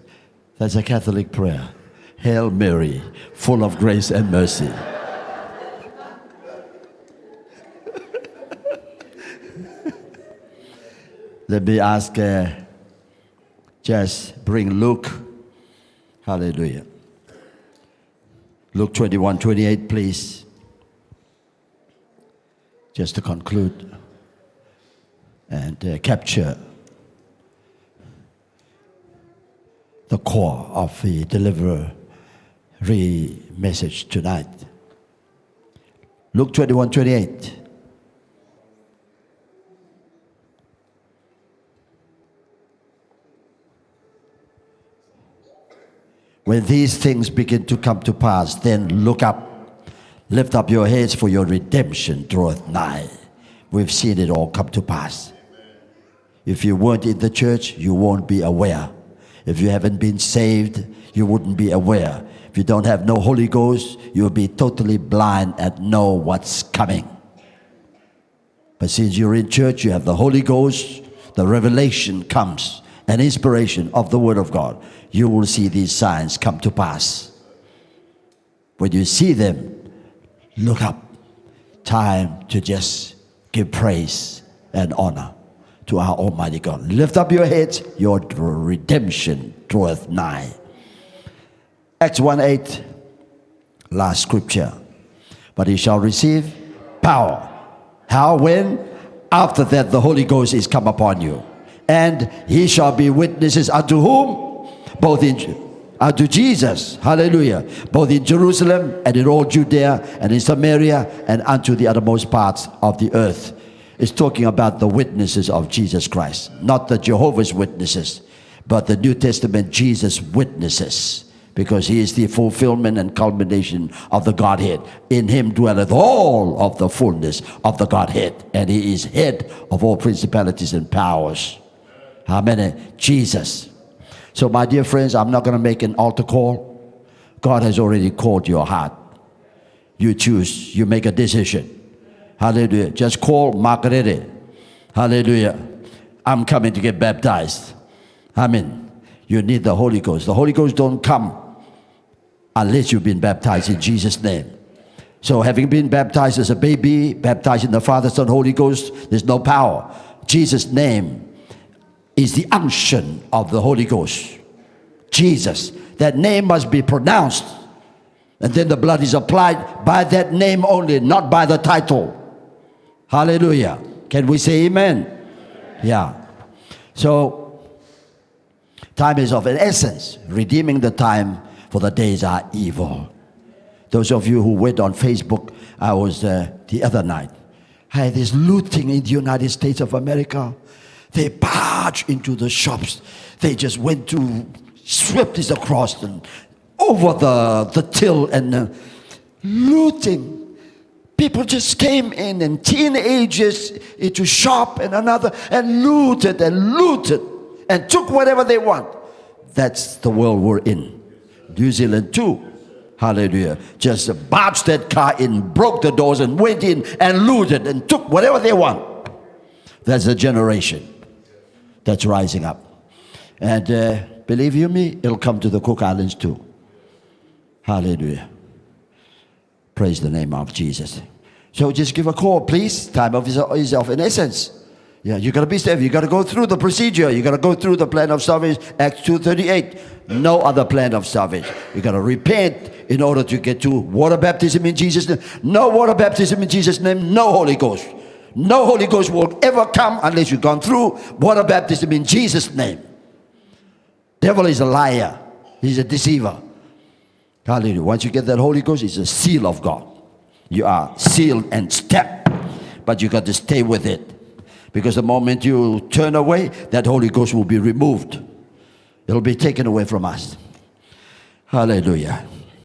Speaker 1: That's a Catholic prayer. Hail Mary, full of grace and mercy. Let me ask, just bring Luke. Hallelujah. Luke 21:28, please. Just to conclude and capture the core of the delivery message tonight. Luke 21:28. When these things begin to come to pass, then look up, lift up your heads, for your redemption draweth nigh. We've seen it all come to pass. If you weren't in the church, you won't be aware. If you haven't been saved, you wouldn't be aware. If you don't have no Holy Ghost, you'll be totally blind and know what's coming. But since you're in church, you have the Holy Ghost, the revelation comes, an inspiration of the Word of God. You will see these signs come to pass. When you see them, look up. Time to just give praise and honor to our Almighty God. Lift up your heads, your redemption draweth nigh. Acts 1:8, last scripture. But he shall receive power. How? When? After that the Holy Ghost is come upon you. And he shall be witnesses unto whom? Both unto Jesus, hallelujah, both in Jerusalem and in all Judea and in Samaria and unto the uttermost parts of the earth. It's talking about the witnesses of Jesus Christ, not the Jehovah's Witnesses, but the New Testament Jesus witnesses, because he is the fulfillment and culmination of the Godhead. In him dwelleth all of the fullness of the Godhead, and he is head of all principalities and powers. Amen. Jesus. So my dear friends, I'm not going to make an altar call. God has already called your heart. You choose, you make a decision. Hallelujah. Just call Margarete. Hallelujah. I'm coming to get baptized. Amen. You need the Holy Ghost. The Holy Ghost don't come unless you've been baptized in Jesus' name. So having been baptized as a baby, baptized in the Father, Son, Holy Ghost, there's no power. Jesus' name is the unction of the Holy Ghost. Jesus. That name must be pronounced. And then the blood is applied by that name only, not by the title. Hallelujah. Can we say amen? Yeah. So, time is of an essence. Redeeming the time, for the days are evil. Those of you who went on Facebook, I was the other night. Hey, there's looting in the United States of America. They barged into the shops. They just went to swept this across and over the till and looting. People just came in and teenagers into shop and another and looted and took whatever they want. That's the world we're in. New Zealand too. Hallelujah. Just barged that car in, broke the doors and went in and looted and took whatever they want. That's a generation that's rising up. And believe you me, it'll come to the Cook Islands too. Hallelujah. Praise the name of Jesus. So just give a call, please. Time is of an essence. Yeah, you got to be saved. You got to go through the procedure. You got to go through the plan of salvation. Acts 2:38. No other plan of salvation. You got to repent in order to get to water baptism in Jesus' name. No water baptism in Jesus' name. No Holy Ghost. No Holy Ghost will ever come unless you've gone through water baptism in Jesus' name. Devil is a liar. He's a deceiver. Hallelujah. Once you get that Holy Ghost, it's a seal of God. You are sealed and stamped. But you got to stay with it. Because the moment you turn away, that Holy Ghost will be removed. It'll be taken away from us. Hallelujah.